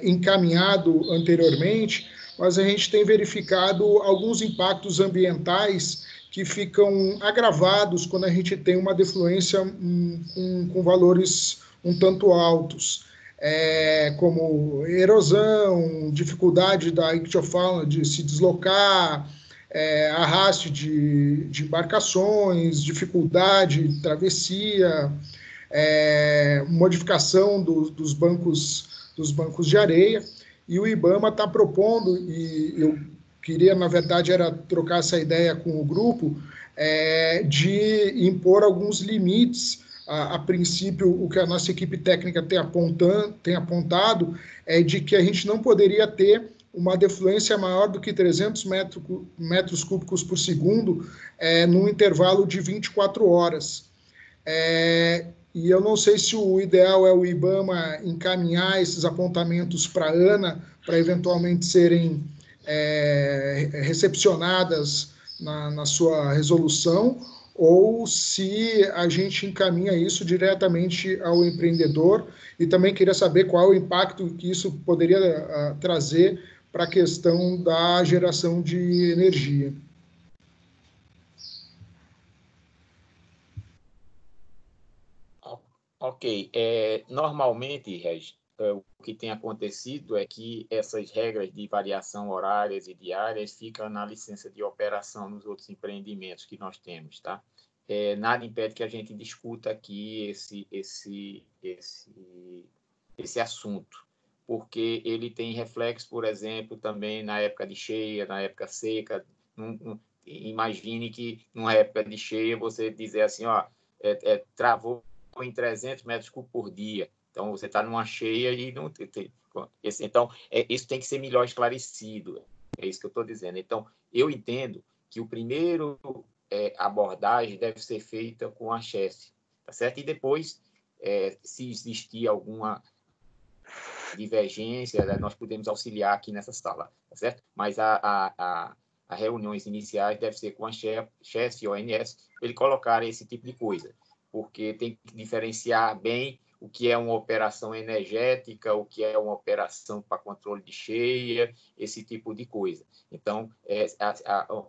encaminhado anteriormente, mas a gente tem verificado alguns impactos ambientais que ficam agravados quando a gente tem uma defluência com valores um tanto altos, como erosão, dificuldade da ictiofauna de se deslocar, arraste de embarcações, dificuldade de travessia, modificação dos bancos de areia. E o IBAMA está propondo, e eu queria, na verdade, era trocar essa ideia com o grupo, de impor alguns limites. A princípio, o que a nossa equipe técnica tem apontado é de que a gente não poderia ter uma defluência maior do que 300 metros cúbicos por segundo num intervalo de 24 horas. E eu não sei se o ideal é o IBAMA encaminhar esses apontamentos para a ANA, para eventualmente serem recepcionadas na sua resolução, ou se a gente encaminha isso diretamente ao empreendedor. E também queria saber qual é o impacto que isso poderia trazer para a questão da geração de energia. Ok. Normalmente, Regis, o que tem acontecido é que essas regras de variação horárias e diárias ficam na licença de operação nos outros empreendimentos que nós temos, tá? Nada impede que a gente discuta aqui esse assunto, porque ele tem reflexo, por exemplo, também na época de cheia, na época seca. Imagine que numa época de cheia você dizer assim, travou em 300 metros cúbicos por dia. Então, você está numa cheia e não tem... Então, isso tem que ser melhor esclarecido. É isso que eu estou dizendo. Então, eu entendo que o primeiro abordagem deve ser feita com a chefe, tá certo? E depois, se existir alguma divergência, nós podemos auxiliar aqui nessa sala, tá certo? Mas as reuniões iniciais devem ser com a chefe e ONS, ele colocar esse tipo de coisa, porque tem que diferenciar bem o que é uma operação energética, o que é uma operação para controle de cheia, esse tipo de coisa. Então,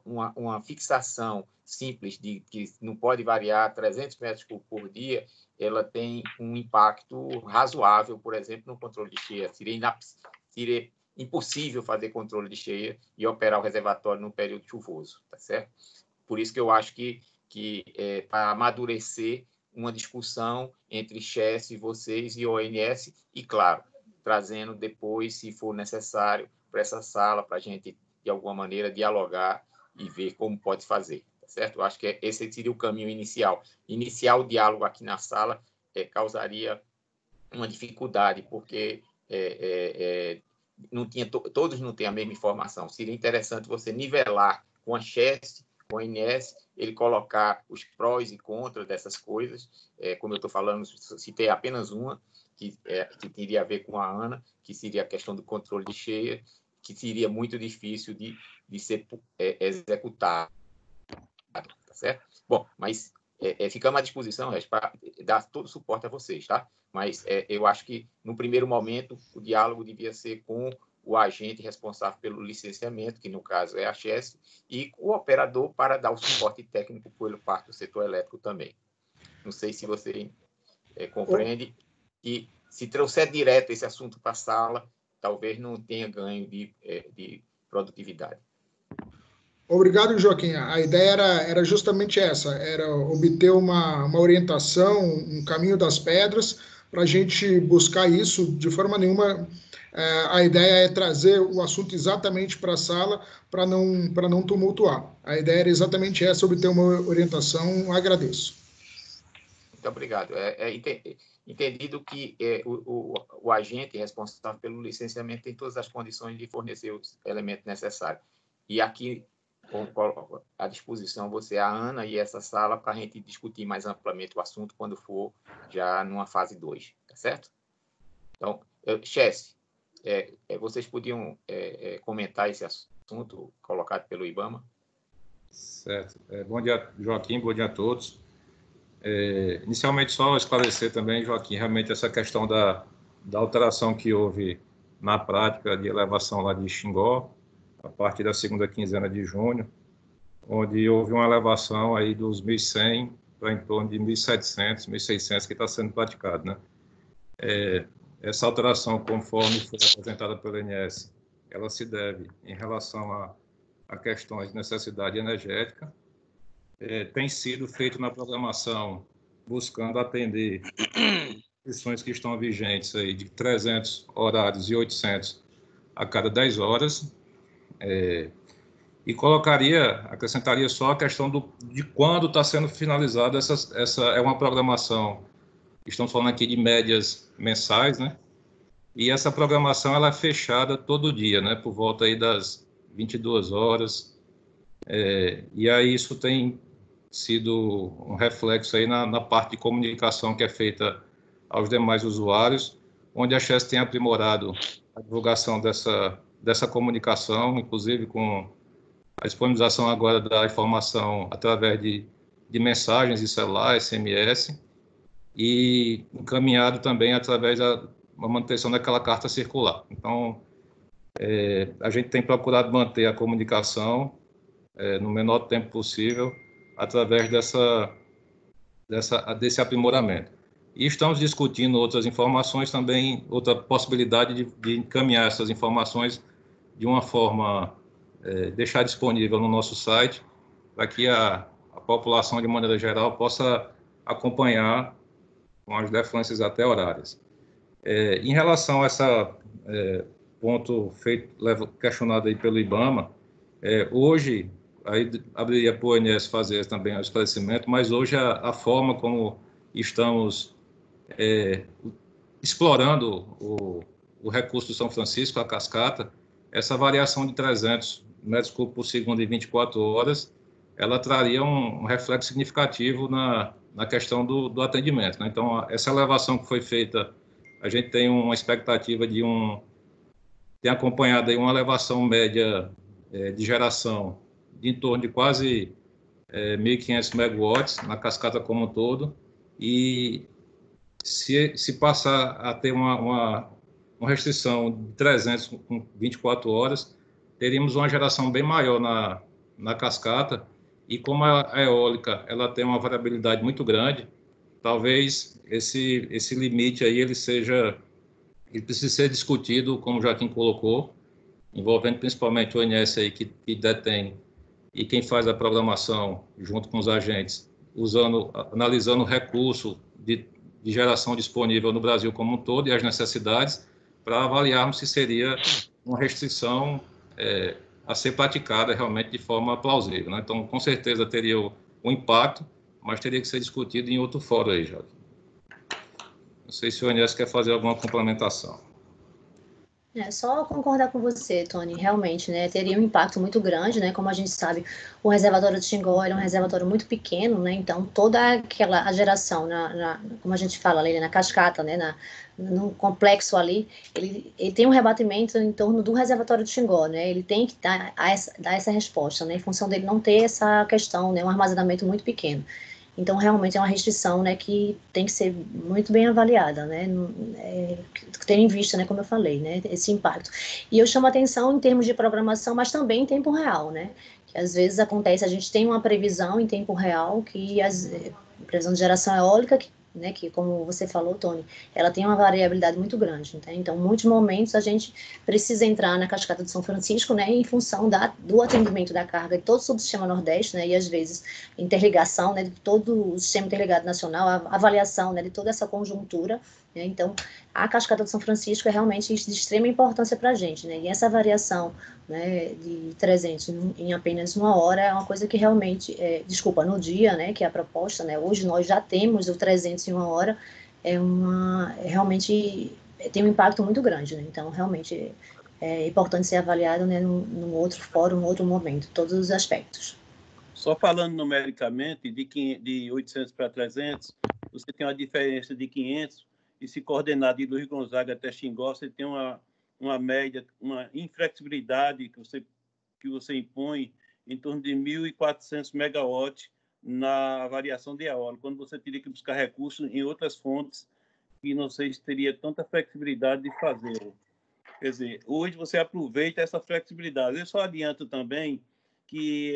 uma fixação simples de que não pode variar 300 metros por dia, ela tem um impacto razoável, por exemplo, no controle de cheia. Seria impossível fazer controle de cheia e operar o reservatório no período chuvoso, tá certo? Por isso que eu acho que para amadurecer uma discussão entre CHESF, vocês e ONS, e, claro, trazendo depois, se for necessário, para essa sala, para a gente, de alguma maneira, dialogar e ver como pode fazer, tá certo? Eu acho que esse seria o caminho inicial. Iniciar o diálogo aqui na sala causaria uma dificuldade, porque todos não têm a mesma informação. Seria interessante você nivelar com a CHESF, com a ONS, ele colocar os prós e contras dessas coisas. Como eu estou falando, citei apenas uma, que teria a ver com a ANA, que seria a questão do controle de cheia, que seria muito difícil de ser executado. Tá certo? Bom, mas ficamos à disposição, para dar todo o suporte a vocês, tá? Mas eu acho que, no primeiro momento, o diálogo devia ser com o agente responsável pelo licenciamento, que no caso é a CHESF, e o operador para dar o suporte técnico pelo parte do setor elétrico também. Não sei se você compreende que, se trouxer direto esse assunto para a sala, talvez não tenha ganho de produtividade. Obrigado, Joaquim. A ideia era justamente essa, era obter uma orientação, um caminho das pedras, para a gente buscar isso. De forma nenhuma, a ideia é trazer o assunto exatamente para a sala, para não tumultuar. A ideia era exatamente essa, obter uma orientação. Agradeço. Muito obrigado. Entendido que o agente responsável pelo licenciamento tem todas as condições de fornecer os elementos necessários. E aqui, à disposição você, a Ana e essa sala, para a gente discutir mais amplamente o assunto quando for já numa fase 2, tá certo? Então, CHESF, vocês podiam comentar esse assunto colocado pelo IBAMA? Certo. Bom dia, Joaquim, bom dia a todos. Inicialmente, só esclarecer também, Joaquim, realmente essa questão da alteração que houve na prática de elevação lá de Xingó, a partir da segunda quinzena de junho, onde houve uma elevação aí dos 1.100 para em torno de 1.700, 1.600 que está sendo praticado, né? Essa alteração, conforme foi apresentada pela ONS, ela se deve em relação a questões de necessidade energética. Tem sido feito na programação buscando atender restrições que estão vigentes aí de 300 horários e 800 a cada 10 horas. E acrescentaria só a questão de quando está sendo finalizada essa é uma programação, estamos falando aqui de médias mensais, né? E essa programação ela é fechada todo dia, né? Por volta aí das 22 horas. E aí isso tem sido um reflexo aí na parte de comunicação que é feita aos demais usuários, onde a CHESF tem aprimorado a divulgação dessa comunicação, inclusive com a disponibilização agora da informação através de mensagens de celular, SMS, e encaminhado também através da manutenção daquela carta circular. Então, a gente tem procurado manter a comunicação no menor tempo possível através desse aprimoramento. E estamos discutindo outras informações também, outra possibilidade de encaminhar essas informações de uma forma, deixar disponível no nosso site, para que a população, de maneira geral, possa acompanhar com as defluências até horárias. Em relação a esse ponto questionado aí pelo IBAMA, hoje, aí abriria para o ONS fazer também o esclarecimento, mas hoje a forma como estamos explorando o recurso do São Francisco, a cascata, essa variação de 300 metros cúbicos por segundo em 24 horas, ela traria um reflexo significativo na questão do atendimento, né? Então, essa elevação que foi feita, a gente tem uma expectativa tem acompanhado aí uma elevação média de geração de em torno de quase 1.500 megawatts na cascata como um todo, e se passar a ter uma restrição de 300 com 24 horas, teríamos uma geração bem maior na cascata, e como a eólica ela tem uma variabilidade muito grande, talvez esse limite aí ele precisa ser discutido, como o Joaquim colocou, envolvendo principalmente o ONS aí que detém e quem faz a programação junto com os agentes, analisando o recurso de geração disponível no Brasil como um todo e as necessidades, para avaliarmos se seria uma restrição a ser praticada realmente de forma plausível, né? Então, com certeza teria um impacto, mas teria que ser discutido em outro fórum aí, Joaquim. Não sei se o ONS quer fazer alguma complementação. Só concordar com você, Tony, realmente, né, teria um impacto muito grande, né, como a gente sabe, o reservatório de Xingó é um reservatório muito pequeno, né, então toda a geração, como a gente fala ali, na cascata, né, no complexo ali, ele tem um rebatimento em torno do reservatório de Xingó, né, ele tem que dar essa resposta, né, em função dele não ter essa questão, né, um armazenamento muito pequeno. Então, realmente é uma restrição, né, que tem que ser muito bem avaliada, né, ter em vista, né, como eu falei, né, esse impacto. E eu chamo a atenção em termos de programação, mas também em tempo real, né, que às vezes acontece, a gente tem uma previsão em tempo real, que a previsão de geração eólica, que como você falou, Tony, ela tem uma variabilidade muito grande, né? Então, em muitos momentos a gente precisa entrar na cascata de São Francisco, né, em função do atendimento da carga de todo o subsistema Nordeste, né, e às vezes interligação, né, de todo o sistema interligado nacional, a avaliação, né, de toda essa conjuntura, né? Então, a cascata de São Francisco é realmente de extrema importância para a gente, né, e essa variação, né, de 300 em apenas uma hora é uma coisa que realmente, no dia, né, que é a proposta, né, hoje nós já temos o 300 em uma hora, realmente tem um impacto muito grande, né, então realmente é importante ser avaliado, né, num outro fórum, num outro momento, todos os aspectos. Só falando numericamente, de 800 para 300, você tem uma diferença de 500, e se coordenar de Luiz Gonzaga até Xingó, você tem uma média, uma inflexibilidade que você impõe em torno de 1.400 megawatts na variação de eólica, quando você teria que buscar recursos em outras fontes que não sei se teria tanta flexibilidade de fazer. Quer dizer, hoje você aproveita essa flexibilidade. Eu só adianto também que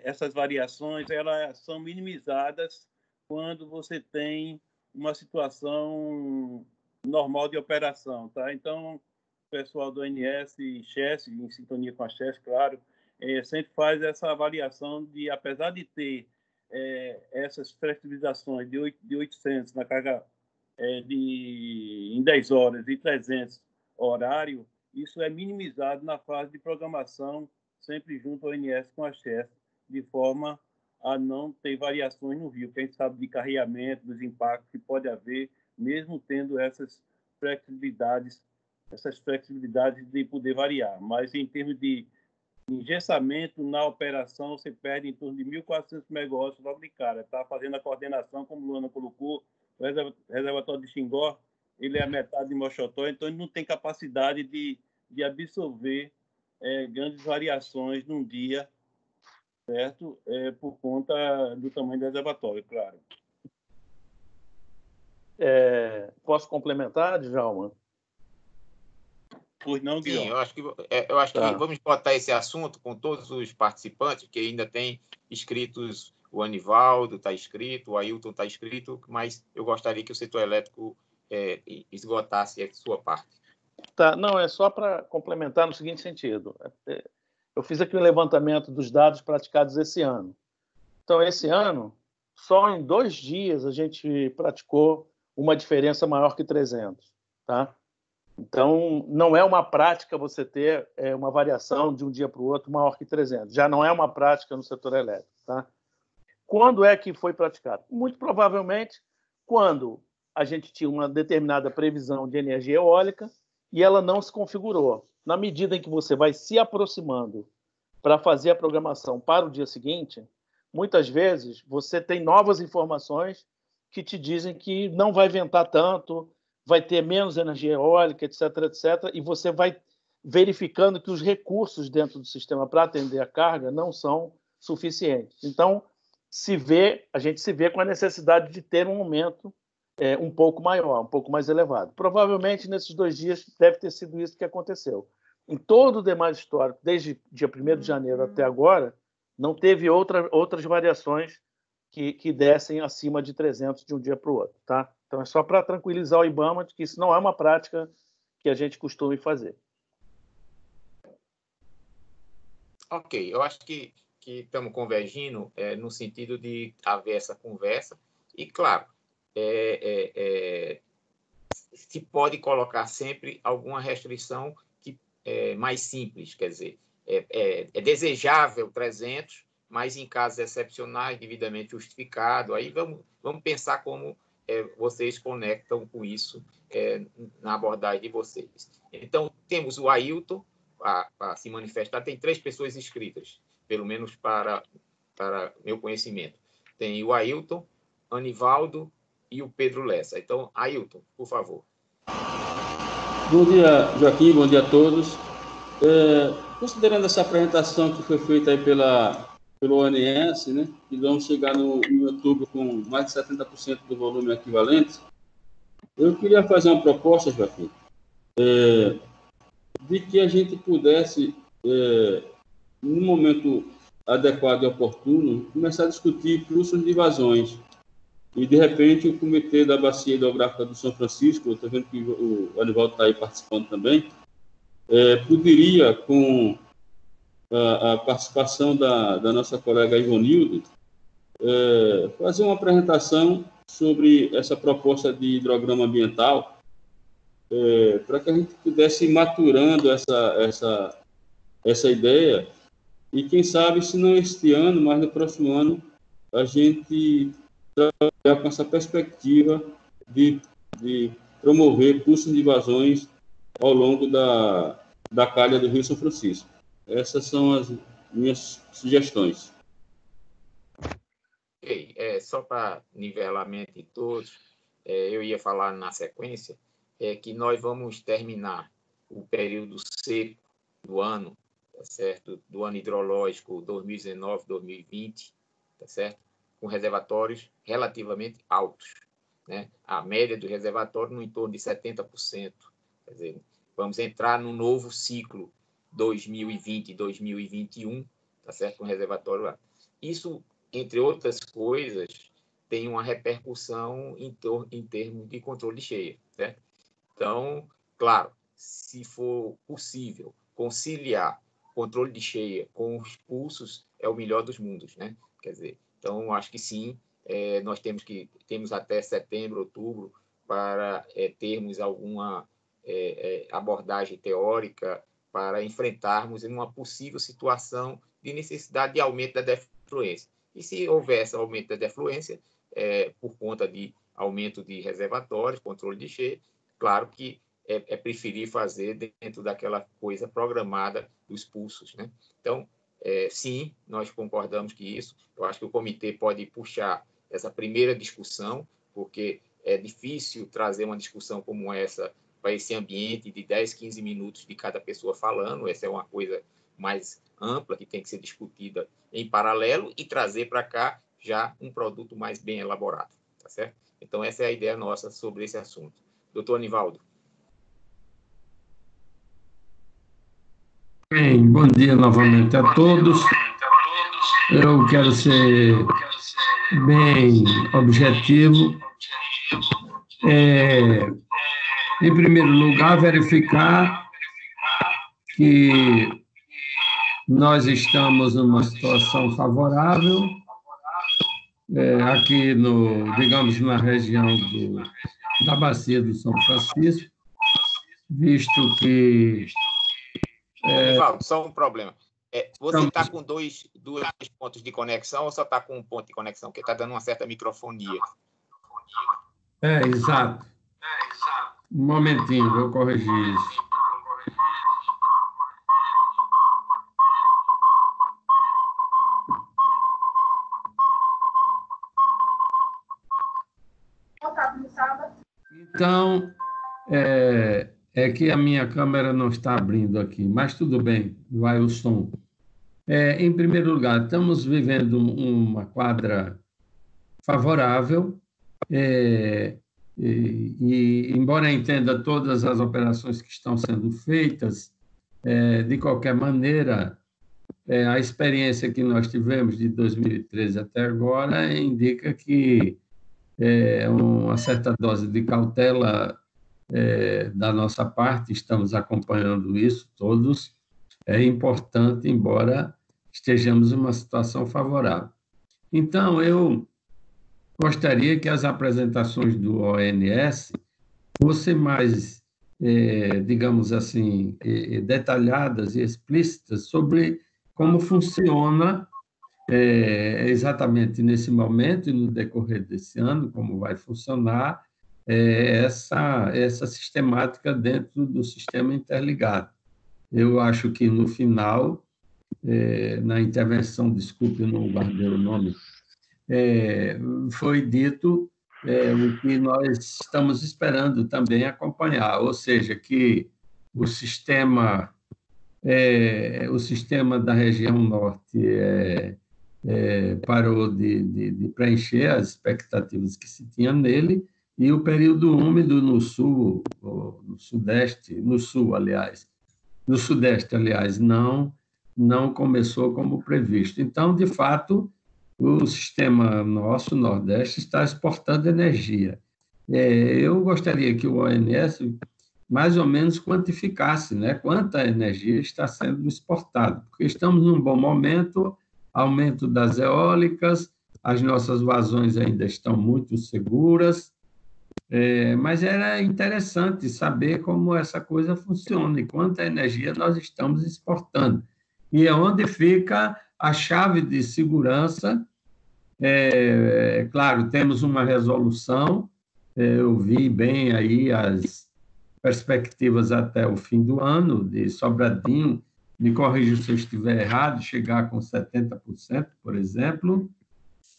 essas variações elas são minimizadas quando você tem uma situação normal de operação, tá? Então, o pessoal do ONS e Chess, em sintonia com a Chess, claro, sempre faz essa avaliação de, apesar de ter essas flexibilizações de 800 na carga em 10 horas e 300 horário, isso é minimizado na fase de programação, sempre junto ao ONS com a Chess, de forma a não ter variações no rio, que a gente sabe de carreamento, dos impactos que pode haver, mesmo tendo essas flexibilidades de poder variar. Mas em termos de engessamento na operação, você perde em torno de 1.400 megawatts logo de cara. Está fazendo a coordenação, como o Luana colocou, o reservatório de Xingó, ele é a metade de Mochotó, então ele não tem capacidade de absorver grandes variações num dia, certo? Por conta do tamanho do reservatório, claro. Posso complementar, Djalma? Pois não, Guilherme? Sim, eu acho que vamos botar esse assunto com todos os participantes, que ainda tem inscritos, o Anivaldo está inscrito, o Ailton está inscrito, mas eu gostaria que o setor elétrico esgotasse a sua parte. Tá, não, é só para complementar no seguinte sentido. Eu fiz aqui um levantamento dos dados praticados esse ano. Então, esse ano, só em 2 dias a gente praticou uma diferença maior que 300, tá? Então, não é uma prática você ter uma variação de um dia para o outro maior que 300. Já não é uma prática no setor elétrico, tá? Quando é que foi praticado? Muito provavelmente quando a gente tinha uma determinada previsão de energia eólica e ela não se configurou. Na medida em que você vai se aproximando para fazer a programação para o dia seguinte, muitas vezes você tem novas informações que te dizem que não vai ventar tanto, vai ter menos energia eólica, etc., etc., e você vai verificando que os recursos dentro do sistema para atender a carga não são suficientes. Então, a gente se vê com a necessidade de ter um aumento um pouco maior, um pouco mais elevado. Provavelmente, nesses 2 dias, deve ter sido isso que aconteceu. Em todo o demais histórico, desde dia 1º de janeiro até agora, não teve outras variações que dessem acima de 300 de um dia para o outro, tá? Então, é só para tranquilizar o IBAMA de que isso não é uma prática que a gente costuma fazer. Ok, eu acho que estamos convergindo no sentido de haver essa conversa e, claro, se pode colocar sempre alguma restrição que mais simples, quer dizer, é desejável 300, mas em casos excepcionais, devidamente justificado, aí vamos pensar como vocês conectam com isso na abordagem de vocês. Então, temos o Ailton para se manifestar. Tem 3 pessoas inscritas, pelo menos para meu conhecimento. Tem o Ailton, Anivaldo e o Pedro Lessa. Então, Ailton, por favor. Bom dia, Joaquim, bom dia a todos. Considerando essa apresentação que foi feita aí pelo ONS, né, que vamos chegar no YouTube com mais de 70% do volume equivalente, eu queria fazer uma proposta, Joaquim, de que a gente pudesse, no momento adequado e oportuno, começar a discutir fluxos de vazões. E, de repente, o Comitê da Bacia Hidrográfica do São Francisco, eu estou vendo que o Anivaldo está aí participando também, poderia, com a participação da nossa colega Ivonilde, fazer uma apresentação sobre essa proposta de hidrograma ambiental, para que a gente pudesse ir maturando essa ideia, e quem sabe, se não este ano, mas no próximo ano, a gente trabalhar com essa perspectiva de promover cursos de vazões ao longo da calha do Rio São Francisco. Essas são as minhas sugestões. Ok, só para nivelamento de todos, eu ia falar na sequência, que nós vamos terminar o período seco do ano, tá certo? Do ano hidrológico 2019-2020, tá certo? Com reservatórios relativamente altos, né? A média do reservatório no entorno de 70%. Quer dizer, vamos entrar no novo ciclo 2020-2021, tá certo? Com reservatório lá. Isso, entre outras coisas, tem uma repercussão em termos de controle de cheia, certo? Então, claro, se for possível conciliar controle de cheia com os pulsos, é o melhor dos mundos, né? Quer dizer, então, acho que sim, nós temos até setembro, outubro, para termos alguma abordagem teórica para enfrentarmos uma possível situação de necessidade de aumento da defluência. E se houver esse aumento da defluência, por conta de aumento de reservatórios, controle de cheia, claro que é preferir fazer dentro daquela coisa programada dos pulsos, né? Então, sim, nós concordamos que isso. Eu acho que o comitê pode puxar essa primeira discussão, porque é difícil trazer uma discussão como essa para esse ambiente de 10, 15 minutos de cada pessoa falando. Essa é uma coisa mais ampla que tem que ser discutida em paralelo e trazer para cá já um produto mais bem elaborado, tá certo? Então, essa é a ideia nossa sobre esse assunto. Doutor Anivaldo. Bem, bom dia novamente a todos. Eu quero ser bem objetivo. Em primeiro lugar, verificar que nós estamos numa situação favorável, aqui digamos, na região da Bacia do São Francisco, visto que... Anivaldo, só um problema. Você está com dois pontos de conexão ou só está com um ponto de conexão? Porque está dando uma certa microfonia. Exato. Um momentinho, vou corrigir isso. Então, é que a minha câmera não está abrindo aqui, mas tudo bem, vai o som. Em primeiro lugar, estamos vivendo uma quadra favorável, e embora entenda todas as operações que estão sendo feitas, de qualquer maneira, a experiência que nós tivemos de 2013 até agora indica que uma certa dose de cautela da nossa parte, estamos acompanhando isso todos, é importante, embora estejamos em uma situação favorável. Então, eu gostaria que as apresentações do ONS fossem mais, digamos assim, detalhadas e explícitas sobre como funciona exatamente nesse momento e no decorrer desse ano, como vai funcionar essa sistemática dentro do sistema interligado. Eu acho que, no final, na intervenção, desculpe, eu não guardei o nome, foi dito o que nós estamos esperando também acompanhar, ou seja, que o sistema da região norte parou de preencher as expectativas que se tinha nele, e o período úmido no sul, no sudeste, no sul, aliás, no sudeste, aliás, não começou como previsto. Então, de fato, o sistema nosso, Nordeste, está exportando energia. Eu gostaria que o ONS mais ou menos quantificasse, né, quanta energia está sendo exportada, porque estamos num bom momento, aumento das eólicas, as nossas vazões ainda estão muito seguras, mas era interessante saber como essa coisa funciona e quanta energia nós estamos exportando. E é onde fica a chave de segurança. Claro, temos uma resolução, eu vi bem aí as perspectivas até o fim do ano, de Sobradinho, me corrija se eu estiver errado, chegar com 70%, por exemplo,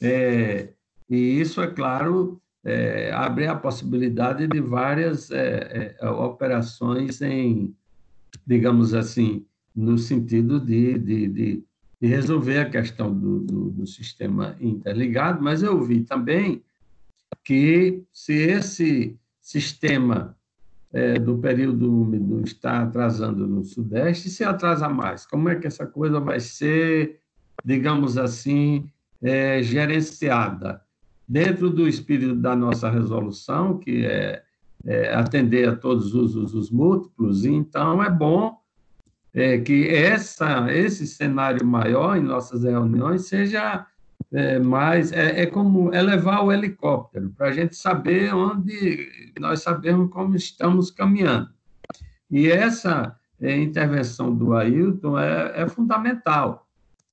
e isso, é claro, abre a possibilidade de várias operações digamos assim, no sentido de resolver a questão do sistema interligado, mas eu vi também que, se esse sistema do período úmido está atrasando no Sudeste, se atrasa mais, como é que essa coisa vai ser, digamos assim, gerenciada? Dentro do espírito da nossa resolução, que é atender a todos os usos múltiplos, então é bom que esse cenário maior em nossas reuniões seja mais... como elevar o helicóptero, para a gente saber onde nós sabemos como estamos caminhando. E essa intervenção do Ailton é fundamental.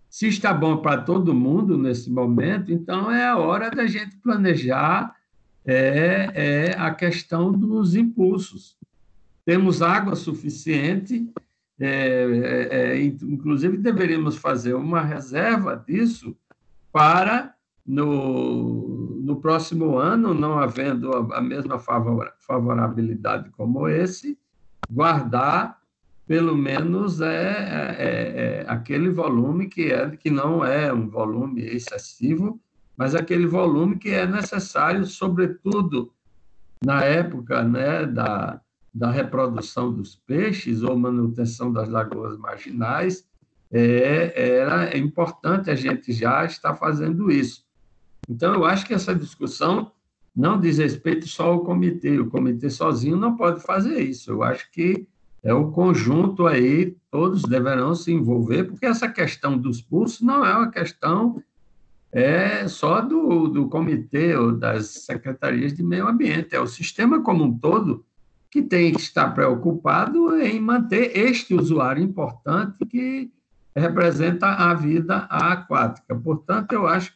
Se está bom para todo mundo nesse momento, então é a hora da gente planejar a questão dos impulsos. Temos água suficiente, inclusive deveríamos fazer uma reserva disso para, no próximo ano, não havendo a mesma favorabilidade como esse, guardar pelo menos aquele volume que não é um volume excessivo, mas aquele volume que é necessário, sobretudo na época, né, da reprodução dos peixes ou manutenção das lagoas marginais. É importante a gente já estar fazendo isso. Então, eu acho que essa discussão não diz respeito só ao comitê. O comitê sozinho não pode fazer isso. Eu acho que é o conjunto aí, todos deverão se envolver, porque essa questão dos pulsos não é uma questão só do comitê ou das secretarias de meio ambiente, é o sistema como um todo que tem que estar preocupado em manter este usuário importante que representa a vida aquática. Portanto, eu acho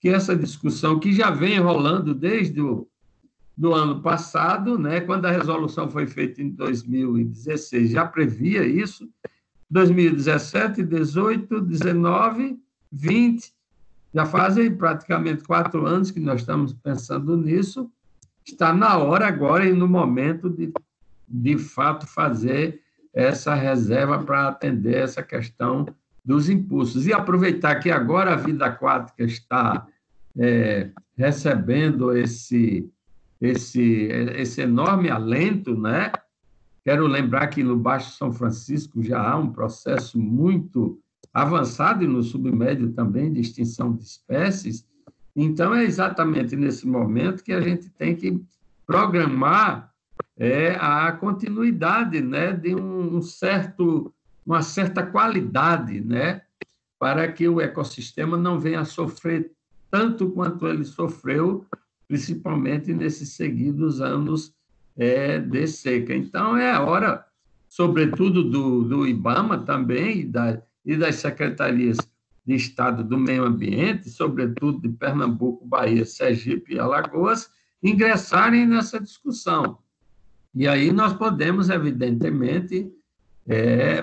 que essa discussão, que já vem rolando desde do ano passado, né, quando a resolução foi feita em 2016, já previa isso, 2017, 18, 19, 20, já fazem praticamente 4 anos que nós estamos pensando nisso, está na hora agora e no momento de fato, fazer essa reserva para atender essa questão dos impulsos. E aproveitar que agora a vida aquática está recebendo esse enorme alento, né? Quero lembrar que no Baixo São Francisco já há um processo muito avançado e no submédio também de extinção de espécies. Então, é exatamente nesse momento que a gente tem que programar a continuidade, né, de uma certa qualidade, né, para que o ecossistema não venha a sofrer tanto quanto ele sofreu, principalmente nesses seguidos anos de seca. Então, é a hora, sobretudo, do IBAMA também e das secretarias de Estado do Meio Ambiente, sobretudo de Pernambuco, Bahia, Sergipe e Alagoas, ingressarem nessa discussão. E aí nós podemos, evidentemente,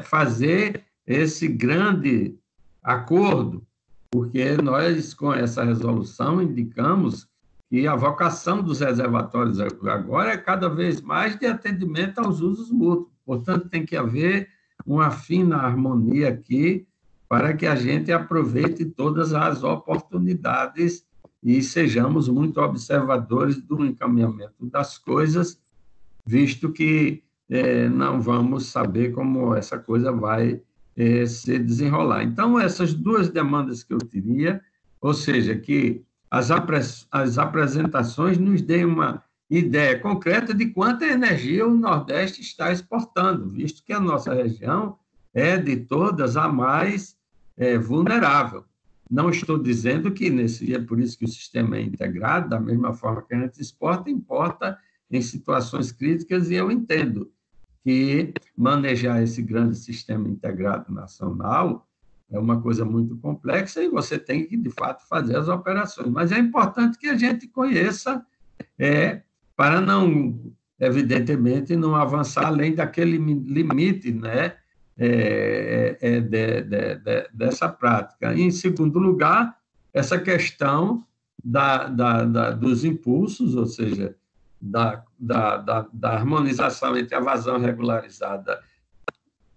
fazer esse grande acordo, porque nós, com essa resolução, indicamos que a vocação dos reservatórios agora é cada vez mais de atendimento aos usos mútuos. Portanto, tem que haver uma fina harmonia aqui para que a gente aproveite todas as oportunidades e sejamos muito observadores do encaminhamento das coisas, visto que não vamos saber como essa coisa vai se desenrolar. Então, essas duas demandas que eu teria, ou seja, que as apresentações nos deem uma ideia concreta de quanta energia o Nordeste está exportando, visto que a nossa região é de todas a mais vulnerável. Não estou dizendo que é por isso que o sistema é integrado, da mesma forma que a gente exporta, importa em situações críticas, e eu entendo que manejar esse grande sistema integrado nacional é uma coisa muito complexa e você tem que, de fato, fazer as operações. Mas é importante que a gente conheça, para não, evidentemente, não avançar além daquele limite, né, dessa prática. E, em segundo lugar, essa questão dos impulsos, ou seja, da harmonização entre a vazão regularizada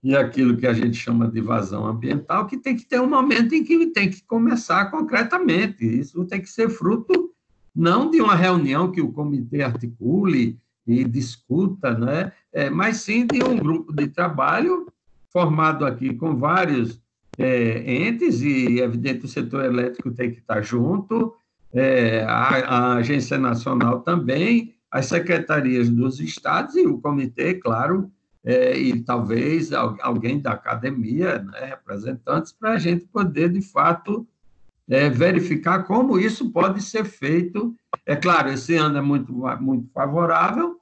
e aquilo que a gente chama de vazão ambiental, que tem que ter um momento em que tem que começar concretamente. Isso tem que ser fruto não de uma reunião que o comitê articule e discuta, né? Mas sim de um grupo de trabalho formado aqui com vários entes, e, evidente, o setor elétrico tem que estar junto, a Agência Nacional também, as secretarias dos estados e o comitê, claro, e talvez alguém da academia, né, representantes, para a gente poder, de fato, verificar como isso pode ser feito. É claro, esse ano é muito, muito favorável,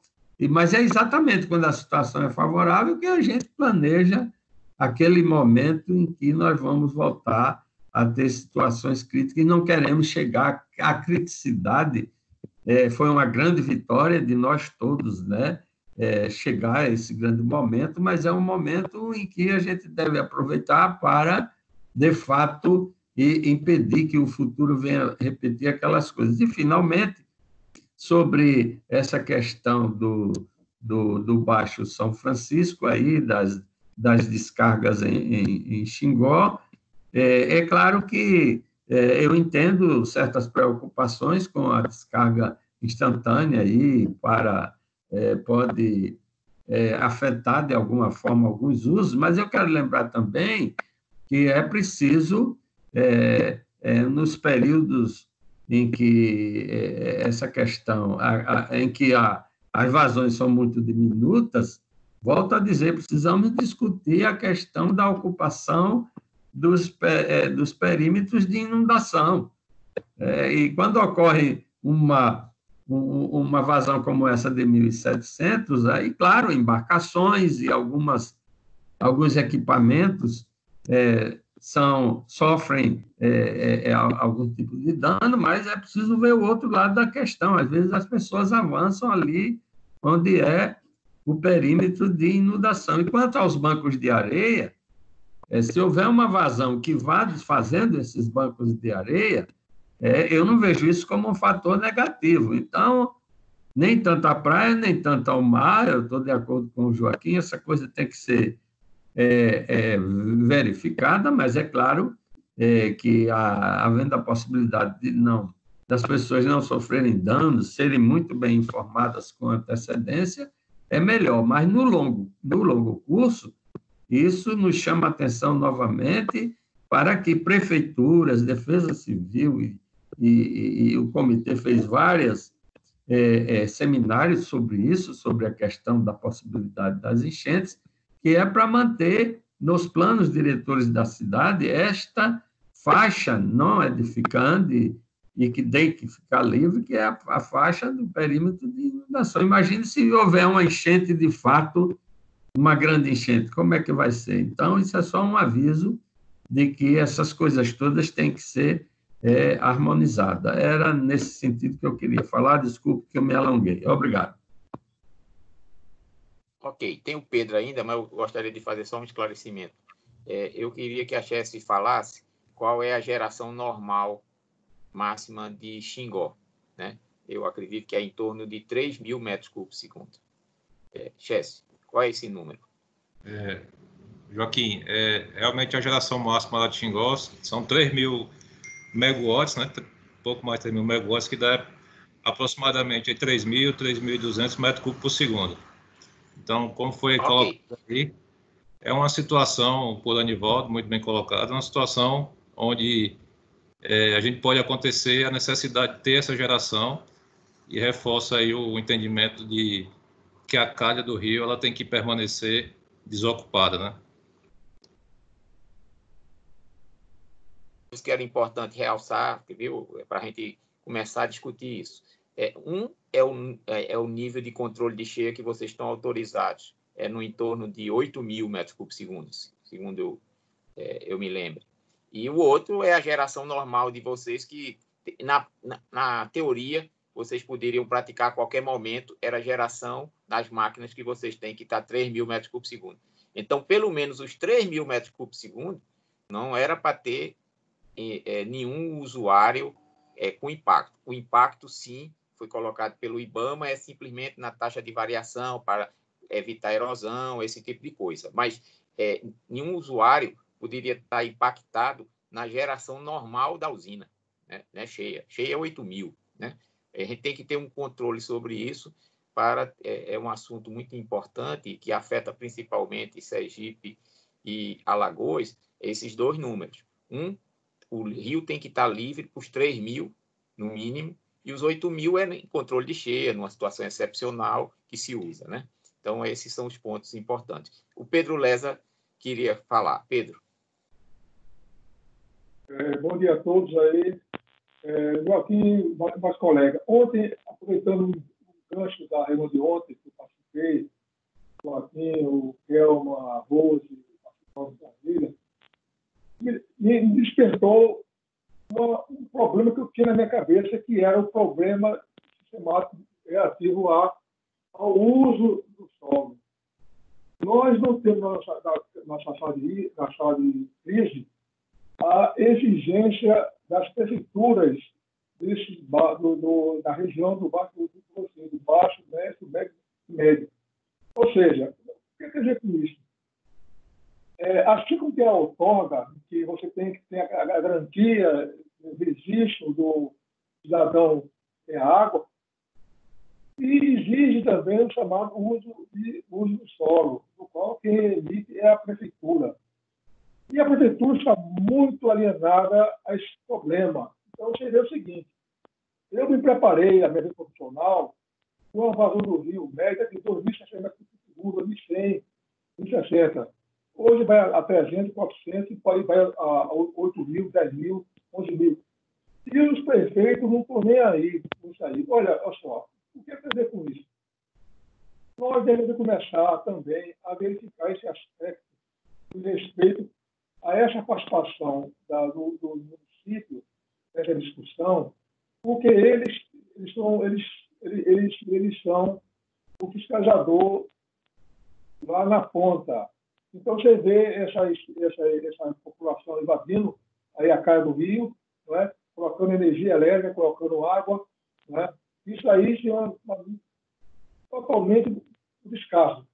mas é exatamente quando a situação é favorável que a gente planeja aquele momento em que nós vamos voltar a ter situações críticas e não queremos chegar à criticidade. Foi uma grande vitória de nós todos, né? Chegar a esse grande momento, mas é um momento em que a gente deve aproveitar para, de fato, impedir que o futuro venha repetir aquelas coisas. E, finalmente, sobre essa questão do Baixo São Francisco, aí, das descargas em Xingó, é claro que eu entendo certas preocupações com a descarga instantânea aí pode afetar de alguma forma alguns usos, mas eu quero lembrar também que é preciso, nos períodos em que essa questão, em que as vazões são muito diminutas, volto a dizer, precisamos discutir a questão da ocupação dos perímetros de inundação. E quando ocorre uma vazão como essa de 1.700, aí, claro, embarcações e alguns equipamentos sofrem algum tipo de dano, mas é preciso ver o outro lado da questão. Às vezes as pessoas avançam ali onde é o perímetro de inundação. E quanto aos bancos de areia, se houver uma vazão que vá desfazendo esses bancos de areia, eu não vejo isso como um fator negativo. Então, nem tanto a praia, nem tanto ao mar, eu estou de acordo com o Joaquim, essa coisa tem que ser verificada, mas é claro que havendo a possibilidade das pessoas não sofrerem danos, serem muito bem informadas com antecedência, é melhor. Mas no longo curso, isso nos chama a atenção novamente para que prefeituras, Defesa Civil e o comitê fez vários seminários sobre isso, sobre a questão da possibilidade das enchentes, que é para manter nos planos diretores da cidade esta faixa não edificante e que tem que ficar livre, que é a faixa do perímetro de inundação. Imagine se houver uma enchente de fato, uma grande enchente, como é que vai ser? Então, isso é só um aviso de que essas coisas todas têm que ser harmonizadas. Era nesse sentido que eu queria falar, desculpe que eu me alonguei. Obrigado. Ok, tem o Pedro ainda, mas eu gostaria de fazer só um esclarecimento. Eu queria que a Chessi falasse qual é a geração normal máxima de Xingó, né? Eu acredito que é em torno de 3.000 metros cúbicos por segundo. Chessi, qual é esse número? Joaquim, realmente a geração máxima lá de Xingó são 3.000 megawatts, né? Pouco mais de 3.000 megawatts, que dá aproximadamente 3.000 a 3.200 metros cúbicos por segundo. Então, como foi colocado aí, é uma situação, por Anivaldo, muito bem colocada, uma situação onde a gente pode acontecer a necessidade de ter essa geração e reforça aí o entendimento de que a calha do rio ela tem que permanecer desocupada, né? Isso que era importante realçar, viu, para a gente começar a discutir isso. É o nível de controle de cheia que vocês estão autorizados, no entorno de 8.000 metros cúbicos por segundo, segundo eu me lembro. E o outro é a geração normal de vocês, que na teoria vocês poderiam praticar a qualquer momento, era a geração das máquinas que vocês têm, que está 3.000 metros cúbicos por segundo. Então, pelo menos os 3.000 metros cúbicos por segundo não era para ter nenhum usuário com impacto. O impacto, sim, foi colocado pelo IBAMA, é simplesmente na taxa de variação para evitar erosão, esse tipo de coisa. Mas nenhum usuário poderia estar impactado na geração normal da usina, né, cheia. Cheia é 8.000, né? A gente tem que ter um controle sobre isso, é um assunto muito importante que afeta principalmente Sergipe e Alagoas, esses dois números. O rio tem que estar livre para os 3.000, no mínimo, e os 8.000 é em controle de cheia, numa situação excepcional que se usa, né? Então, esses são os pontos importantes. O Pedro Leza queria falar. Pedro. Bom dia a todos aí. Joaquim, mais colega. Ontem, aproveitando o gancho da reunião de ontem, que eu participei, Joaquim, o Kelma, a Rose, o Brasília, me despertou um problema que eu tinha na minha cabeça, que era o problema sistemático relativo ao uso do solo. Nós não temos na sala de crise a exigência das prefeituras da região do Baixo, Médio, Médio. Ou seja, o que quer dizer com isso? Assim como tem a outorga, que você tem que ter a garantia do registro do cidadão ter água, e exige também o chamado uso do solo, do qual quem emite é a prefeitura. E a prefeitura está muito alienada a esse problema. Então, seria o seguinte: eu me preparei, a minha vida profissional, com uma vazão do rio média de 2.600 metros por segundo, 1.100, 1.060. Hoje vai a 300, 400, e vai a 8.000, 10.000, 11.000. E os prefeitos não estão nem aí com isso aí. Olha só, o que quer dizer com isso? Nós devemos começar também a verificar esse aspecto de respeito a essa participação do município nessa discussão, porque eles são o fiscalizador lá na ponta. Então, você vê essa população invadindo aí a cara do rio, não é? Colocando energia elétrica, colocando água. Não é? Isso aí é totalmente descaso.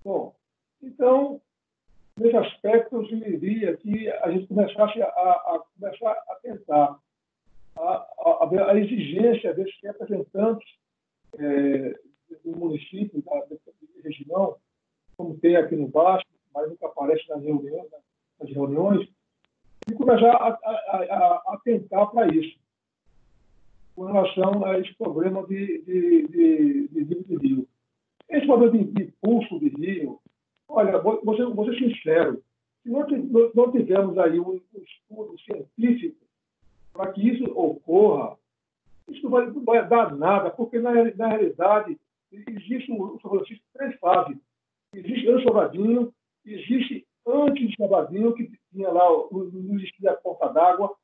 Bom, então, nesse aspecto, eu sugeriria que a gente começasse a tentar a exigência desses representantes do município, da região, como tem aqui no Baixo, mas nunca aparece nas reuniões, e começar a tentar para isso, com relação a esse problema de rio. Esse problema de pulso de rio, olha, vou ser sincero, se não tivermos aí um estudo científico para que isso ocorra, isso não vai dar nada, porque na realidade existe três fases. Existe Anjo Sobradinho, existe Antes de Sobradinho, que tinha lá, não existia a ponta d'água,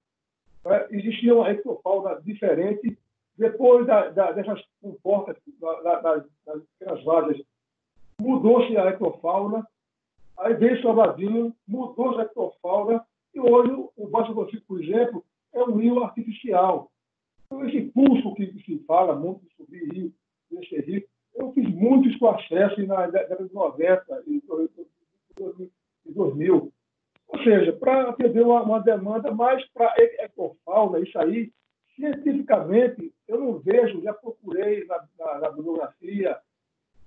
né? Existia uma ectofauna diferente. Depois dessas comportas, das pequenas várzeas, mudou-se a ectofauna. Aí veio Sobradinho, mudou-se a ectofauna, e hoje o Baixo Francisco, por exemplo, é um rio artificial. Então, esse curso que se fala muito de subir rio, descer rio, eu fiz muito isso com acesso na década de 90 e 2000. Ou seja, para atender uma demanda mais para ecofauna, isso aí, cientificamente, eu não vejo, já procurei na bibliografia,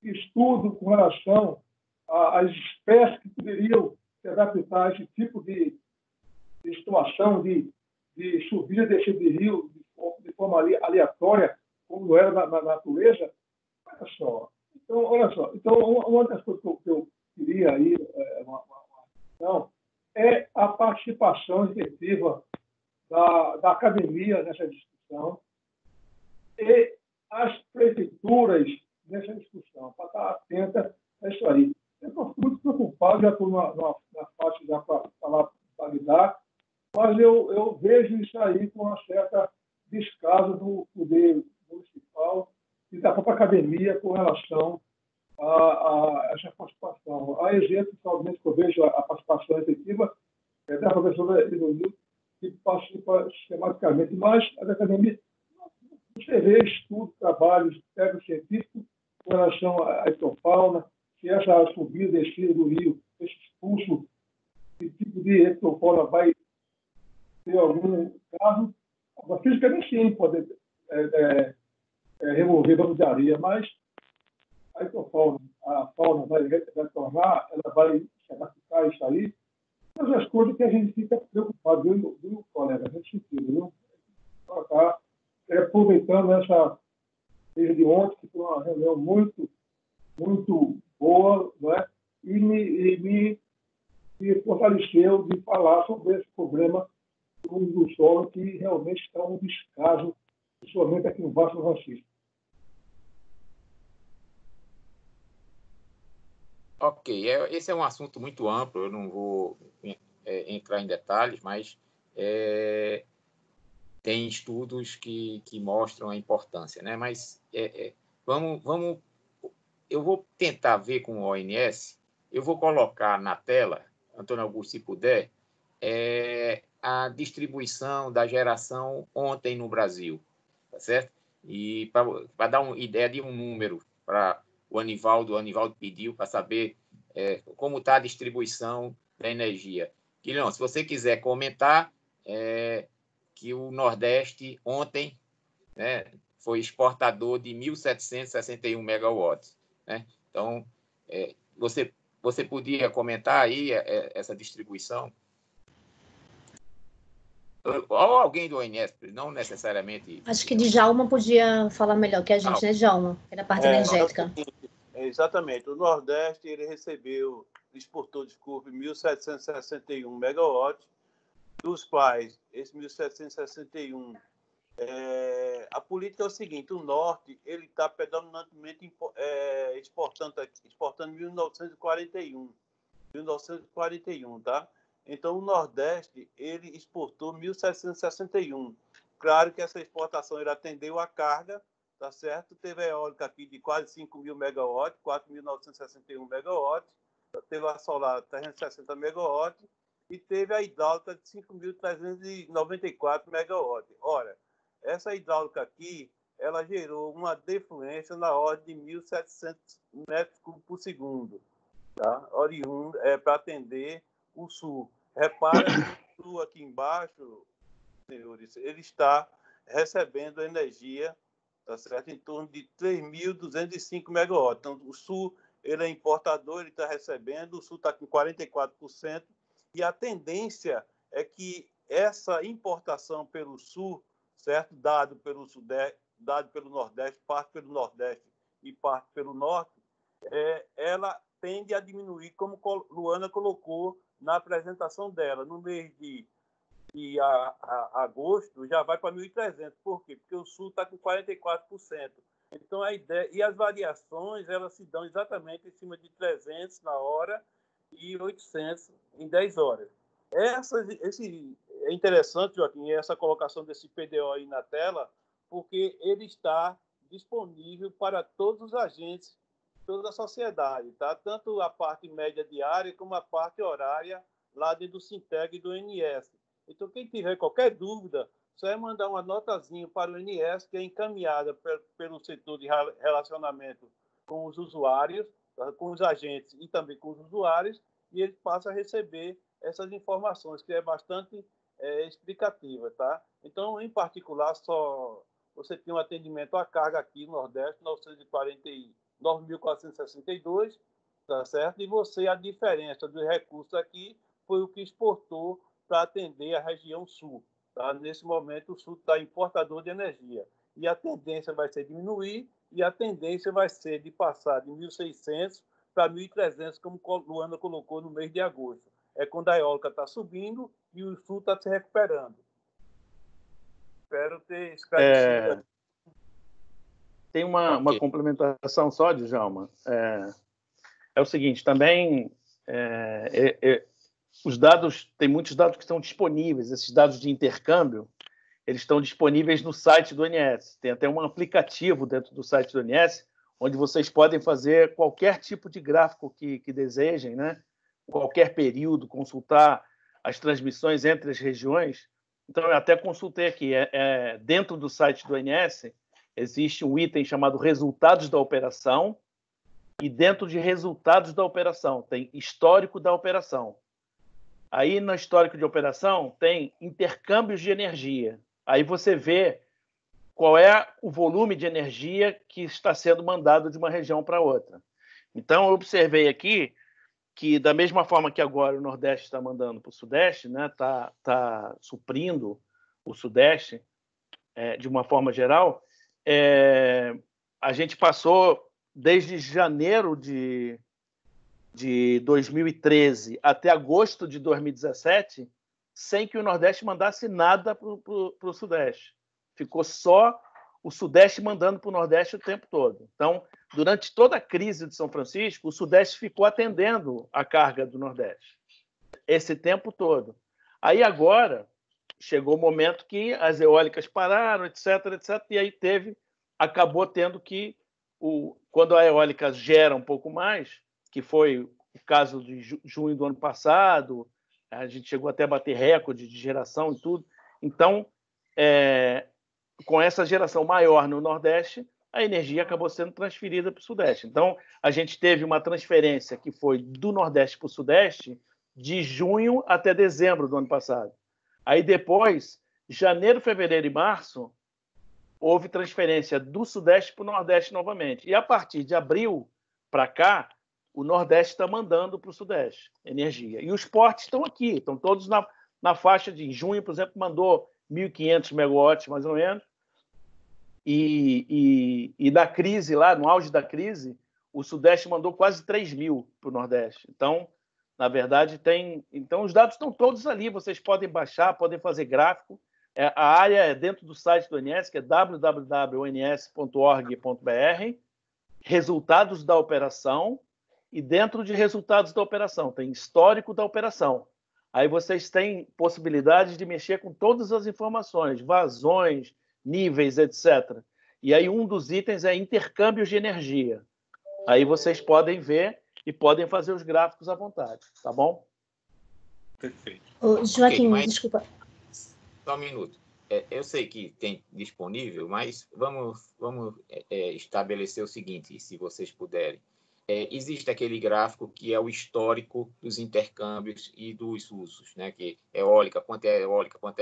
estudo com relação às espécies que poderiam se adaptar a esse tipo de situação de subida e descer de rio de forma aleatória, como era na natureza. Olha só. Então, uma das coisas que eu queria aí, uma questão, é a participação efetiva da academia nessa discussão e as prefeituras nessa discussão, para estar atenta a isso aí. Eu estou muito preocupado, já estou na faixa já para validar, mas eu vejo isso aí com uma certa descaso do poder municipal e da própria academia com relação a essa participação. A exemplo, somente que eu vejo a participação efetiva da professora Ironil, que participa sistematicamente, mas a academia, você vê estudos, trabalhos técnico-científicos com relação à ectofauna, se essa subida e descida do rio, esse expulso, que tipo de ectofauna vai ter algum caso, fisicamente sim, pode remover banco de areia, mas a ectofauna, a fauna vai retornar, ela vai se adaptar a isso aí. Mas as coisas que a gente fica preocupado, viu, colega? Nesse sentido, viu? Tá, aproveitando essa desde de ontem, que foi uma reunião muito, muito boa, não é? E me fortaleceu de falar sobre esse problema do solo, que realmente está um descaso, principalmente aqui no Baixo Francisco. Ok, esse é um assunto muito amplo, eu não vou entrar em detalhes, mas tem estudos que mostram a importância, né? Mas eu vou tentar ver com o ONS, eu vou colocar na tela, Antônio Augusto, se puder, a distribuição da geração ontem no Brasil, tá certo? E para dar uma ideia de um número para o Anivaldo pediu para saber como está a distribuição da energia. Guilherme, se você quiser comentar, que o Nordeste ontem, né, foi exportador de 1.761 megawatts. Né? Então, você podia comentar aí essa distribuição? Ou alguém do ONS, não necessariamente... Acho que Djalma podia falar melhor que a gente, né, Djalma? É da parte energética. Exatamente. O Nordeste ele exportou 1.761 megawatts, dos quais esse 1.761, a política é o seguinte: o Norte ele está predominantemente exportando 1941, tá? Então, o Nordeste ele exportou 1.761. Claro que essa exportação ele atendeu a carga, tá certo? Teve a eólica aqui de quase 5.000 megawatts, 4.961 megawatts, teve a solar 360 megawatts e teve a hidráulica de 5.394 megawatts. Ora, essa hidráulica aqui, ela gerou uma defluência na ordem de 1.700 metros cúbicos por segundo, tá? Oriundo, para atender o Sul. Repara que o Sul aqui embaixo, senhores, ele está recebendo energia, tá certo? Em torno de 3.205 megawatts. Então, o Sul ele é importador, ele está recebendo, o Sul está com 44%, e a tendência é que essa importação pelo Sul, certo? Dado pelo Nordeste, parte pelo Nordeste e parte pelo Norte, ela tende a diminuir, como Luana colocou na apresentação dela. No mês de agosto já vai para 1.300. Por quê? Porque o Sul está com 44%. Então, a ideia... E as variações, elas se dão exatamente em cima de 300 na hora 1.800 em 10 horas. É interessante, Joaquim, essa colocação desse PDO aí na tela, porque ele está disponível para todos os agentes, toda a sociedade, tá? Tanto a parte média diária como a parte horária lá dentro do Sinteg e do ONS. Então, quem tiver qualquer dúvida, só é mandar uma notazinha para o ONS, que é encaminhada pelo setor de relacionamento com os usuários, com os agentes e também com os usuários, e ele passa a receber essas informações, que é bastante explicativa, tá? Então, em particular, só você tem um atendimento à carga aqui no Nordeste, 9.462, tá certo? E você, a diferença dos recursos aqui foi o que exportou para atender a região Sul, tá? Nesse momento, o Sul está importador de energia. E a tendência vai ser diminuir, e a tendência vai ser de passar de 1.600 para 1.300, como Luana colocou no mês de agosto. É quando a eólica está subindo e o Sul está se recuperando. Espero ter esclarecido. Tem uma complementação só, Djalma. É o seguinte, também os dados, tem muitos dados que estão disponíveis, esses dados de intercâmbio, eles estão disponíveis no site do ONS. Tem até um aplicativo dentro do site do ONS, onde vocês podem fazer qualquer tipo de gráfico que desejem, né? Qualquer período, consultar as transmissões entre as regiões. Então, eu até consultei aqui. Dentro do site do ONS, existe um item chamado Resultados da Operação, e dentro de Resultados da Operação tem Histórico da Operação. Aí, no Histórico de Operação, tem Intercâmbios de Energia. Aí você vê qual é o volume de energia que está sendo mandado de uma região para outra. Então, eu observei aqui que, da mesma forma que agora o Nordeste está mandando para o Sudeste, né, tá suprindo o Sudeste de uma forma geral, a gente passou, desde janeiro de 2013 até agosto de 2017, sem que o Nordeste mandasse nada para o Sudeste. Ficou só o Sudeste mandando para o Nordeste o tempo todo. Então, durante toda a crise de São Francisco, o Sudeste ficou atendendo a carga do Nordeste esse tempo todo. Aí agora chegou o momento que as eólicas pararam, etc., e aí acabou tendo que, quando a eólica gera um pouco mais, que foi o caso de junho do ano passado, a gente chegou até a bater recorde de geração e tudo. Então, com essa geração maior no Nordeste, a energia acabou sendo transferida para o Sudeste. Então, a gente teve uma transferência que foi do Nordeste para o Sudeste de junho até dezembro do ano passado. Aí depois, janeiro, fevereiro e março, houve transferência do Sudeste para o Nordeste novamente. E a partir de abril para cá, o Nordeste está mandando para o Sudeste energia. E os portos estão aqui, estão todos na faixa de... Em junho, por exemplo, mandou 1.500 megawatts, mais ou menos. E da crise, lá no auge da crise, o Sudeste mandou quase 3.000 para o Nordeste. Então, na verdade, então os dados estão todos ali, vocês podem baixar, podem fazer gráfico. A área é dentro do site do ONS, que é www.ons.org.br, resultados da operação, e dentro de resultados da operação tem histórico da operação. Aí vocês têm possibilidade de mexer com todas as informações, vazões, níveis, etc. E aí um dos itens é intercâmbios de energia. Aí vocês podem ver e podem fazer os gráficos à vontade, tá bom? Perfeito. Joaquim, Okay, desculpa. Só um minuto. Eu sei que tem disponível, mas vamos estabelecer o seguinte, se vocês puderem. Existe aquele gráfico que é o histórico dos intercâmbios e dos usos, né? Que eólica, quanto é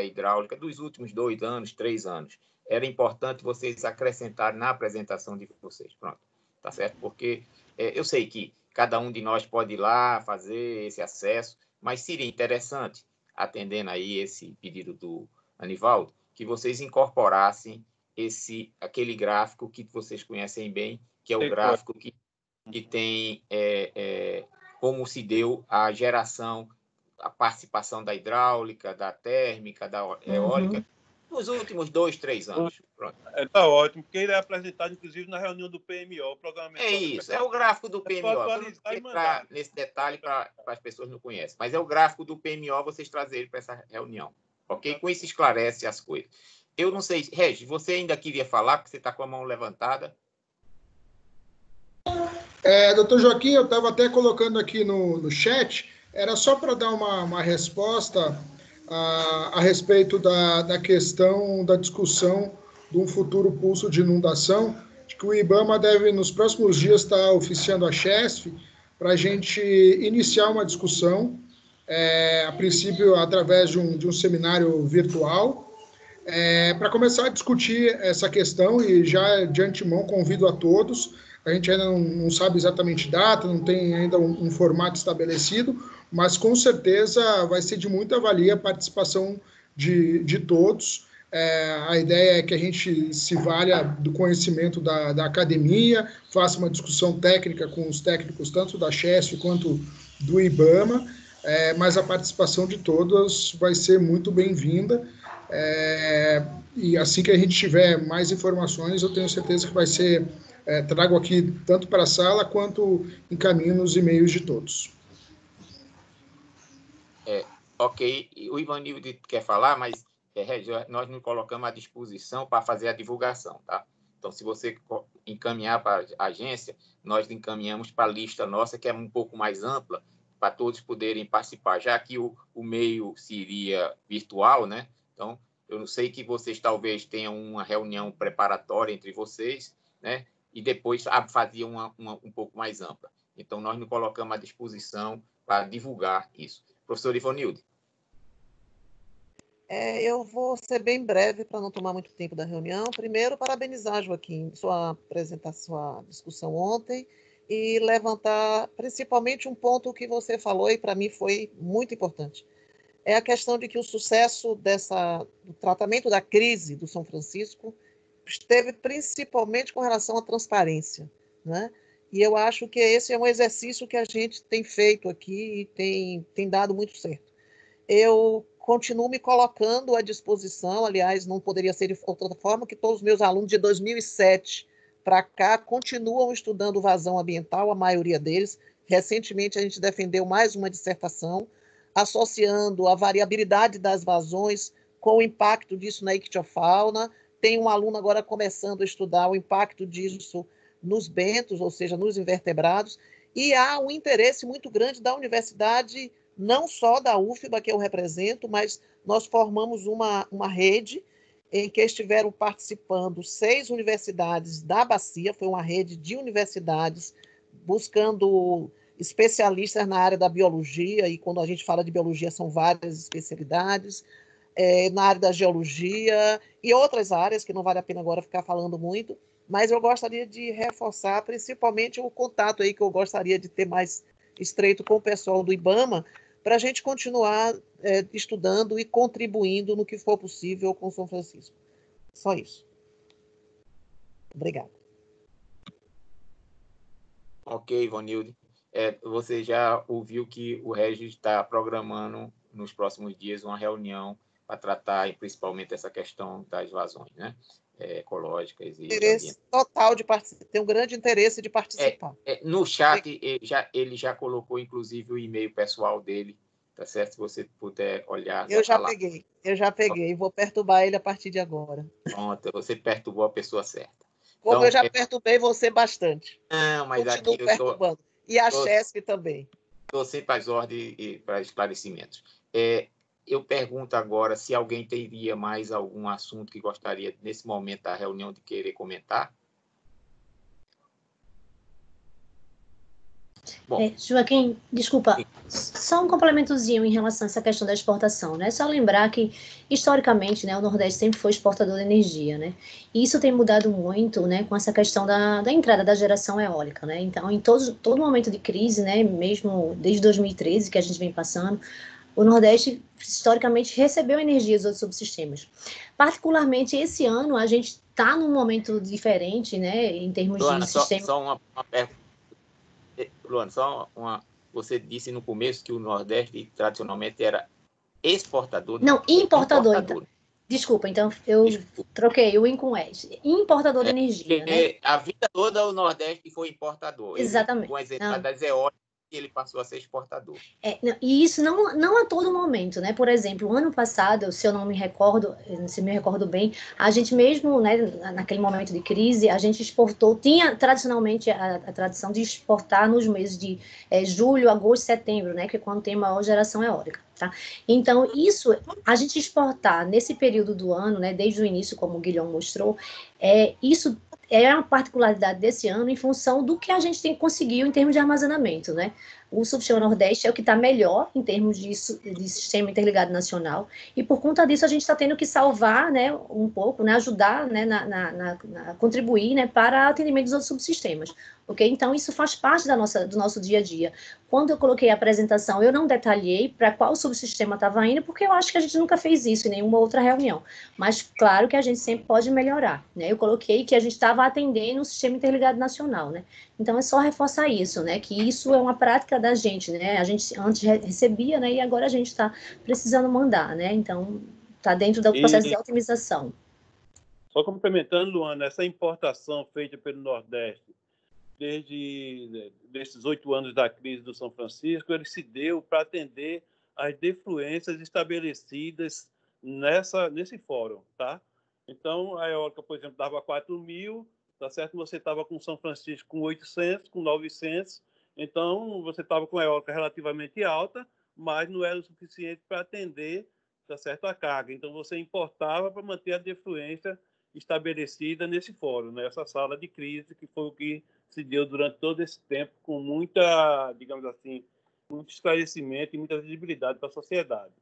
hidráulica, dos últimos 2 anos, 3 anos. Era importante vocês acrescentarem na apresentação de vocês. Pronto, tá certo? Porque eu sei que cada um de nós pode ir lá fazer esse acesso, mas seria interessante, atendendo aí esse pedido do Anivaldo, que vocês incorporassem aquele gráfico que vocês conhecem bem, que é o gráfico que tem como se deu a geração, a participação da hidráulica, da térmica, da eólica, Nos últimos 2, 3 anos. Pronto. Está ótimo, porque ele é apresentado, inclusive, na reunião do PMO, o Programa É isso, é o gráfico do PMO. Atualizar e mandar. Nesse detalhe para as pessoas que não conhecem. Mas é o gráfico do PMO, vocês trazerem para essa reunião. Ok? Com isso esclarece as coisas. Eu não sei, Regis, você ainda queria falar, porque você está com a mão levantada? Doutor Joaquim, eu estava até colocando aqui no chat, era só para dar uma resposta a respeito da questão da discussão de um futuro pulso de inundação, de que o IBAMA deve, nos próximos dias, estar oficiando a CHESF para a gente iniciar uma discussão, a princípio através de um seminário virtual, para começar a discutir essa questão, e já de antemão convido a todos. A gente ainda não sabe exatamente data, não tem ainda um formato estabelecido, mas com certeza vai ser de muita valia a participação de todos. A ideia é que a gente se valha do conhecimento da academia, faça uma discussão técnica com os técnicos tanto da CHESF quanto do IBAMA, mas a participação de todos vai ser muito bem-vinda. E assim que a gente tiver mais informações, eu tenho certeza que vai ser... trago aqui tanto para a sala quanto encaminho nos e-mails de todos. Ok, o Ivanildo quer falar, mas nós nos colocamos à disposição para fazer a divulgação, tá? Então, se você encaminhar para a agência, nós encaminhamos para a lista nossa, que é um pouco mais ampla, para todos poderem participar, já que o meio seria virtual, né? Então, eu não sei que vocês talvez tenham uma reunião preparatória entre vocês, né? E depois fazia uma um pouco mais ampla. Então, nós nos colocamos à disposição para divulgar isso. Professor Ivanildo. Eu vou ser bem breve para não tomar muito tempo da reunião. Primeiro, parabenizar, Joaquim, sua apresentação, sua discussão ontem, e levantar principalmente um ponto que você falou e para mim foi muito importante. É a questão de que o sucesso do tratamento da crise do São Francisco esteve principalmente com relação à transparência, né? E eu acho que esse é um exercício que a gente tem feito aqui e tem dado muito certo. Eu continuo me colocando à disposição, aliás, não poderia ser de outra forma, que todos os meus alunos de 2007 para cá continuam estudando vazão ambiental, a maioria deles. Recentemente, a gente defendeu mais uma dissertação, associando a variabilidade das vazões com o impacto disso na ictiofauna. Tem um aluno agora começando a estudar o impacto disso nos bentos, ou seja, nos invertebrados, e há um interesse muito grande da universidade, não só da UFBA, que eu represento, mas nós formamos uma rede em que estiveram participando 6 universidades da bacia, foi uma rede de universidades buscando especialistas na área da biologia, e quando a gente fala de biologia são várias especialidades, na área da geologia e outras áreas que não vale a pena agora ficar falando muito, mas eu gostaria de reforçar principalmente o contato aí que eu gostaria de ter mais estreito com o pessoal do IBAMA, para a gente continuar estudando e contribuindo no que for possível com São Francisco. Só isso. Obrigada. Ok, Ivanildo. Você já ouviu que o Regis está programando nos próximos dias uma reunião para tratar principalmente essa questão das vazões, né? Ecológicas e interesse total de participar, tem um grande interesse de participar. No chat ele já colocou inclusive o e-mail pessoal dele, tá certo? Se você puder olhar. Eu já peguei, vou perturbar ele a partir de agora. Pronto, você perturbou a pessoa certa. Como então, eu já perturbei você bastante. Não, mas continuo aqui perturbando. E a CHESF também. Estou sempre às ordens e para esclarecimentos. Eu pergunto agora se alguém teria mais algum assunto que gostaria, nesse momento da reunião, de querer comentar. Bom. Joaquim, desculpa, só um complementozinho em relação a essa questão da exportação, né? Só lembrar que, historicamente, né, o Nordeste sempre foi exportador de energia, né? E isso tem mudado muito, né, com essa questão da entrada da geração eólica, né? Então, em todo momento de crise, né, mesmo desde 2013, que a gente vem passando, o Nordeste, historicamente, recebeu energia dos outros subsistemas. Particularmente, esse ano, a gente está num momento diferente, né, em termos Luana, de sistema... Só uma pergunta. Luana, você disse no começo que o Nordeste, tradicionalmente, era exportador... Não, importador. Desculpa, então eu troquei o IN com o ES. Importador de energia, né? A vida toda o Nordeste foi importador. Exatamente. Com exemplo das eólicas, ele passou a ser exportador. E isso não a todo momento, né? Por exemplo, o ano passado, se me recordo bem, a gente mesmo, né, naquele momento de crise, a gente exportou, tinha tradicionalmente a tradição de exportar nos meses de julho, agosto, setembro, né? Que é quando tem maior geração eólica, tá? Então, isso, a gente exportar nesse período do ano, né, desde o início, como o Guilherme mostrou, isso é uma particularidade desse ano em função do que a gente conseguiu em termos de armazenamento, né? O Subsistema Nordeste é o que está melhor em termos de sistema interligado nacional, e por conta disso a gente está tendo que salvar, né, um pouco, né, ajudar, né, contribuir, né, para o atendimento dos outros subsistemas, ok? Então, isso faz parte do nosso dia a dia. Quando eu coloquei a apresentação, eu não detalhei para qual subsistema estava indo, porque eu acho que a gente nunca fez isso em nenhuma outra reunião, mas claro que a gente sempre pode melhorar, né? Eu coloquei que a gente estava atendendo o sistema interligado nacional, né? Então, é só reforçar isso, né? Que isso é uma prática da gente, né? A gente antes recebia, né? E agora a gente está precisando mandar, né? Então, está dentro do processo de otimização. Só complementando, Luana, essa importação feita pelo Nordeste, desde esses 8 anos da crise do São Francisco, ele se deu para atender às defluências estabelecidas nesse fórum, tá? Então, a eólica, por exemplo, dava 4.000, tá certo? Você estava com São Francisco com 800, com 900, então você estava com a eólica relativamente alta, mas não era o suficiente para atender, tá certo, a carga. Então, você importava para manter a defluência estabelecida nesse fórum, nessa sala de crise, que foi o que se deu durante todo esse tempo, com muita, digamos assim, muito esclarecimento e muita visibilidade para a sociedade.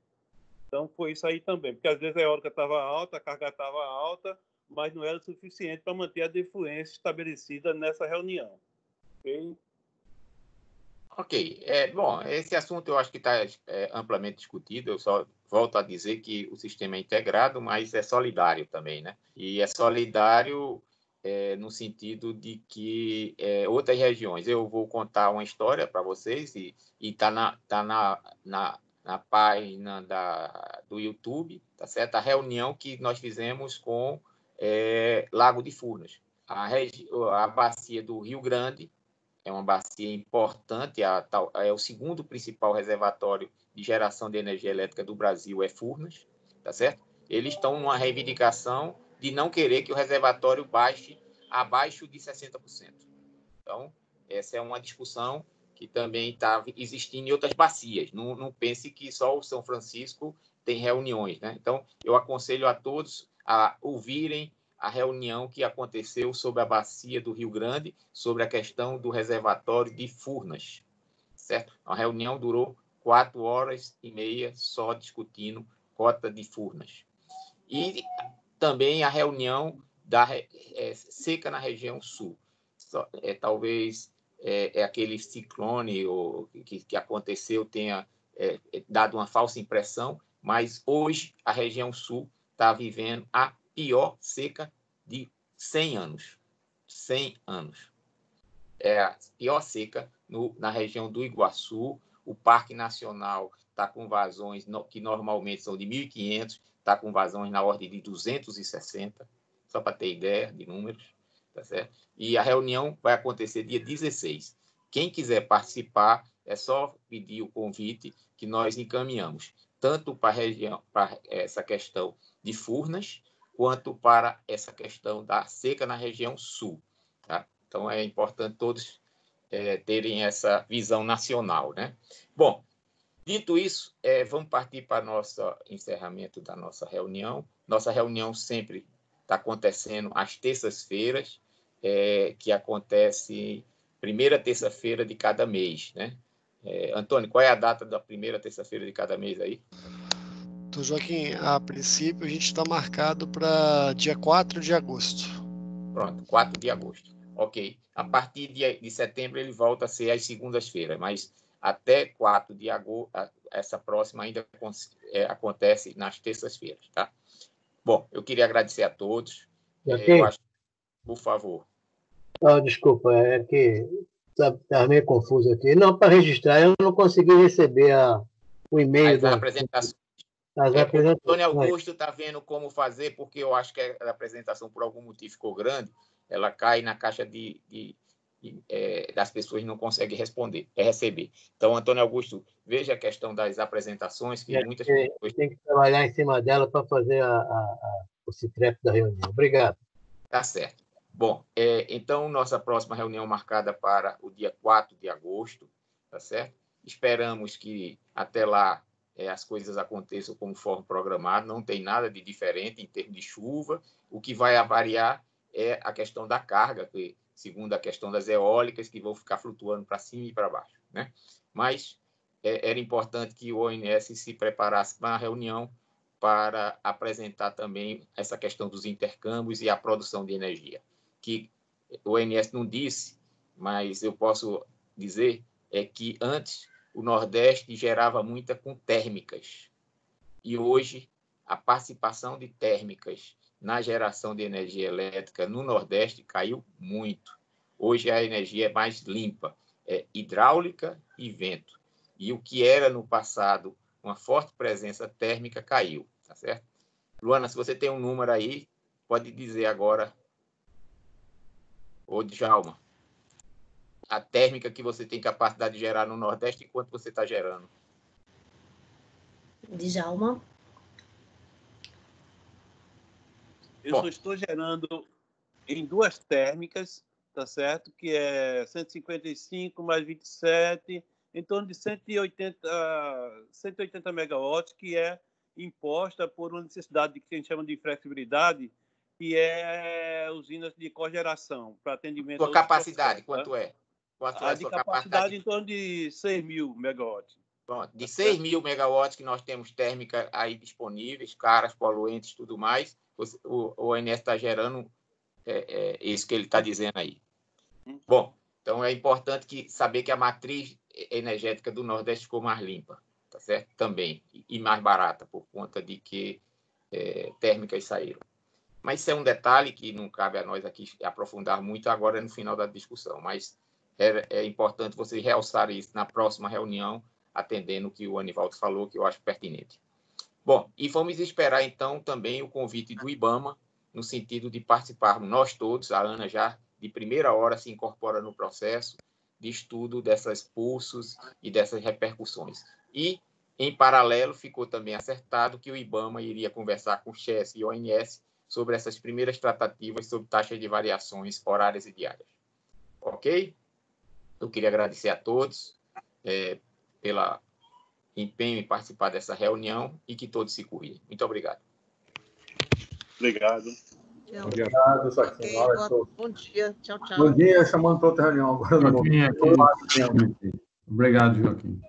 Então, foi isso aí também, porque às vezes a eólica estava alta, a carga estava alta, mas não era suficiente para manter a defluência estabelecida nessa reunião. Ok. Bom, esse assunto eu acho que está amplamente discutido. Eu só volto a dizer que o sistema é integrado, mas é solidário também, né? E é solidário no sentido de que outras regiões... Eu vou contar uma história para vocês e está na página do YouTube, tá certo? A reunião que nós fizemos com Lago de Furnas. A bacia do Rio Grande é uma bacia importante, é o segundo principal reservatório de geração de energia elétrica do Brasil, é Furnas, tá certo? Eles estão numa reivindicação de não querer que o reservatório baixe abaixo de 60%. Então, essa é uma discussão que também está existindo em outras bacias. Não pense que só o São Francisco tem reuniões, né? Então, eu aconselho a todos a ouvirem a reunião que aconteceu sobre a bacia do Rio Grande, sobre a questão do reservatório de Furnas, certo? A reunião durou 4 horas e meia só discutindo cota de Furnas. E também a reunião da seca na região sul. Talvez aquele ciclone que aconteceu tenha dado uma falsa impressão, mas hoje a região sul está vivendo a pior seca de 100 anos. 100 anos. É a pior seca na região do Iguaçu. O Parque Nacional está com vazões que normalmente são de 1.500, está com vazões na ordem de 260, só para ter ideia de números, tá certo? E a reunião vai acontecer dia 16. Quem quiser participar, é só pedir o convite que nós encaminhamos, tanto para essa questão de Furnas, quanto para essa questão da seca na região sul. Tá? Então, é importante todos terem essa visão nacional, né? Bom, dito isso, vamos partir para o encerramento da nossa reunião. Nossa reunião sempre está acontecendo às terças-feiras, que acontece primeira terça-feira de cada mês, né? Antônio, qual é a data da primeira terça-feira de cada mês aí? Então, Joaquim, a princípio a gente está marcado para dia 4 de agosto. Pronto, 4 de agosto. Ok. A partir de setembro ele volta a ser às segundas-feiras, mas até 4 de agosto, essa próxima ainda acontece nas terças-feiras, tá? Bom, eu queria agradecer a todos. Eu acho, por favor. Desculpa, é que está meio confuso aqui. Não, para registrar, eu não consegui receber o e-mail. A apresentação. O Antônio Augusto está vendo como fazer, porque eu acho que a apresentação, por algum motivo, ficou grande, ela cai na caixa das pessoas não conseguem receber. Então, Antônio Augusto, veja a questão das apresentações, que muitas pessoas... Tem que trabalhar em cima dela para fazer o secreto da reunião. Obrigado. Tá certo. Bom, então, nossa próxima reunião marcada para o dia 4 de agosto, tá certo? Esperamos que até lá as coisas aconteçam conforme programado, não tem nada de diferente em termos de chuva. O que vai variar é a questão da carga, que, segundo a questão das eólicas, que vão ficar flutuando para cima e para baixo, né? Mas era importante que o ONS se preparasse para a reunião para apresentar também essa questão dos intercâmbios e a produção de energia, que o ONS não disse, mas eu posso dizer que antes o Nordeste gerava muita com térmicas, e hoje a participação de térmicas na geração de energia elétrica no Nordeste caiu muito. Hoje a energia é mais limpa, é hidráulica e vento. E o que era no passado uma forte presença térmica caiu, tá certo? Luana, se você tem um número aí, pode dizer agora, ou Djalma, a térmica que você tem capacidade de gerar no Nordeste e quanto você está gerando. Djalma. Eu só estou gerando em 2 térmicas, tá certo? Que é 155 mais 27, em torno de 180 megawatts, que é imposta por uma necessidade que a gente chama de flexibilidade, que é usinas de cogeração para atendimento. Sua capacidade, quanto é? A de capacidade em torno de 6.000 megawatts. Pronto, de 6.000 megawatts que nós temos térmica aí disponíveis, caras, poluentes, tudo mais, o ONS está gerando isso que ele está dizendo aí. Bom, então é importante saber que a matriz energética do Nordeste ficou mais limpa, tá certo? Também, e mais barata, por conta de que térmicas saíram. Mas isso é um detalhe que não cabe a nós aqui aprofundar muito agora no final da discussão, mas é importante vocês realçarem isso na próxima reunião, atendendo o que o Anivaldo falou, que eu acho pertinente. Bom, e vamos esperar, então, também o convite do IBAMA, no sentido de participarmos nós todos, a Ana já, de primeira hora, se incorpora no processo de estudo dessas pulsos e dessas repercussões. E, em paralelo, ficou também acertado que o IBAMA iria conversar com o CHESS e o ONS sobre essas primeiras tratativas sobre taxas de variações horárias e diárias. Ok? Eu queria agradecer a todos pelo empenho em participar dessa reunião e que todos se cuidem. Muito obrigado. Obrigado. Obrigado, Joaquim. Bom dia. Tchau, tchau. Bom dia, chamando para outra reunião agora. Obrigado, Joaquim.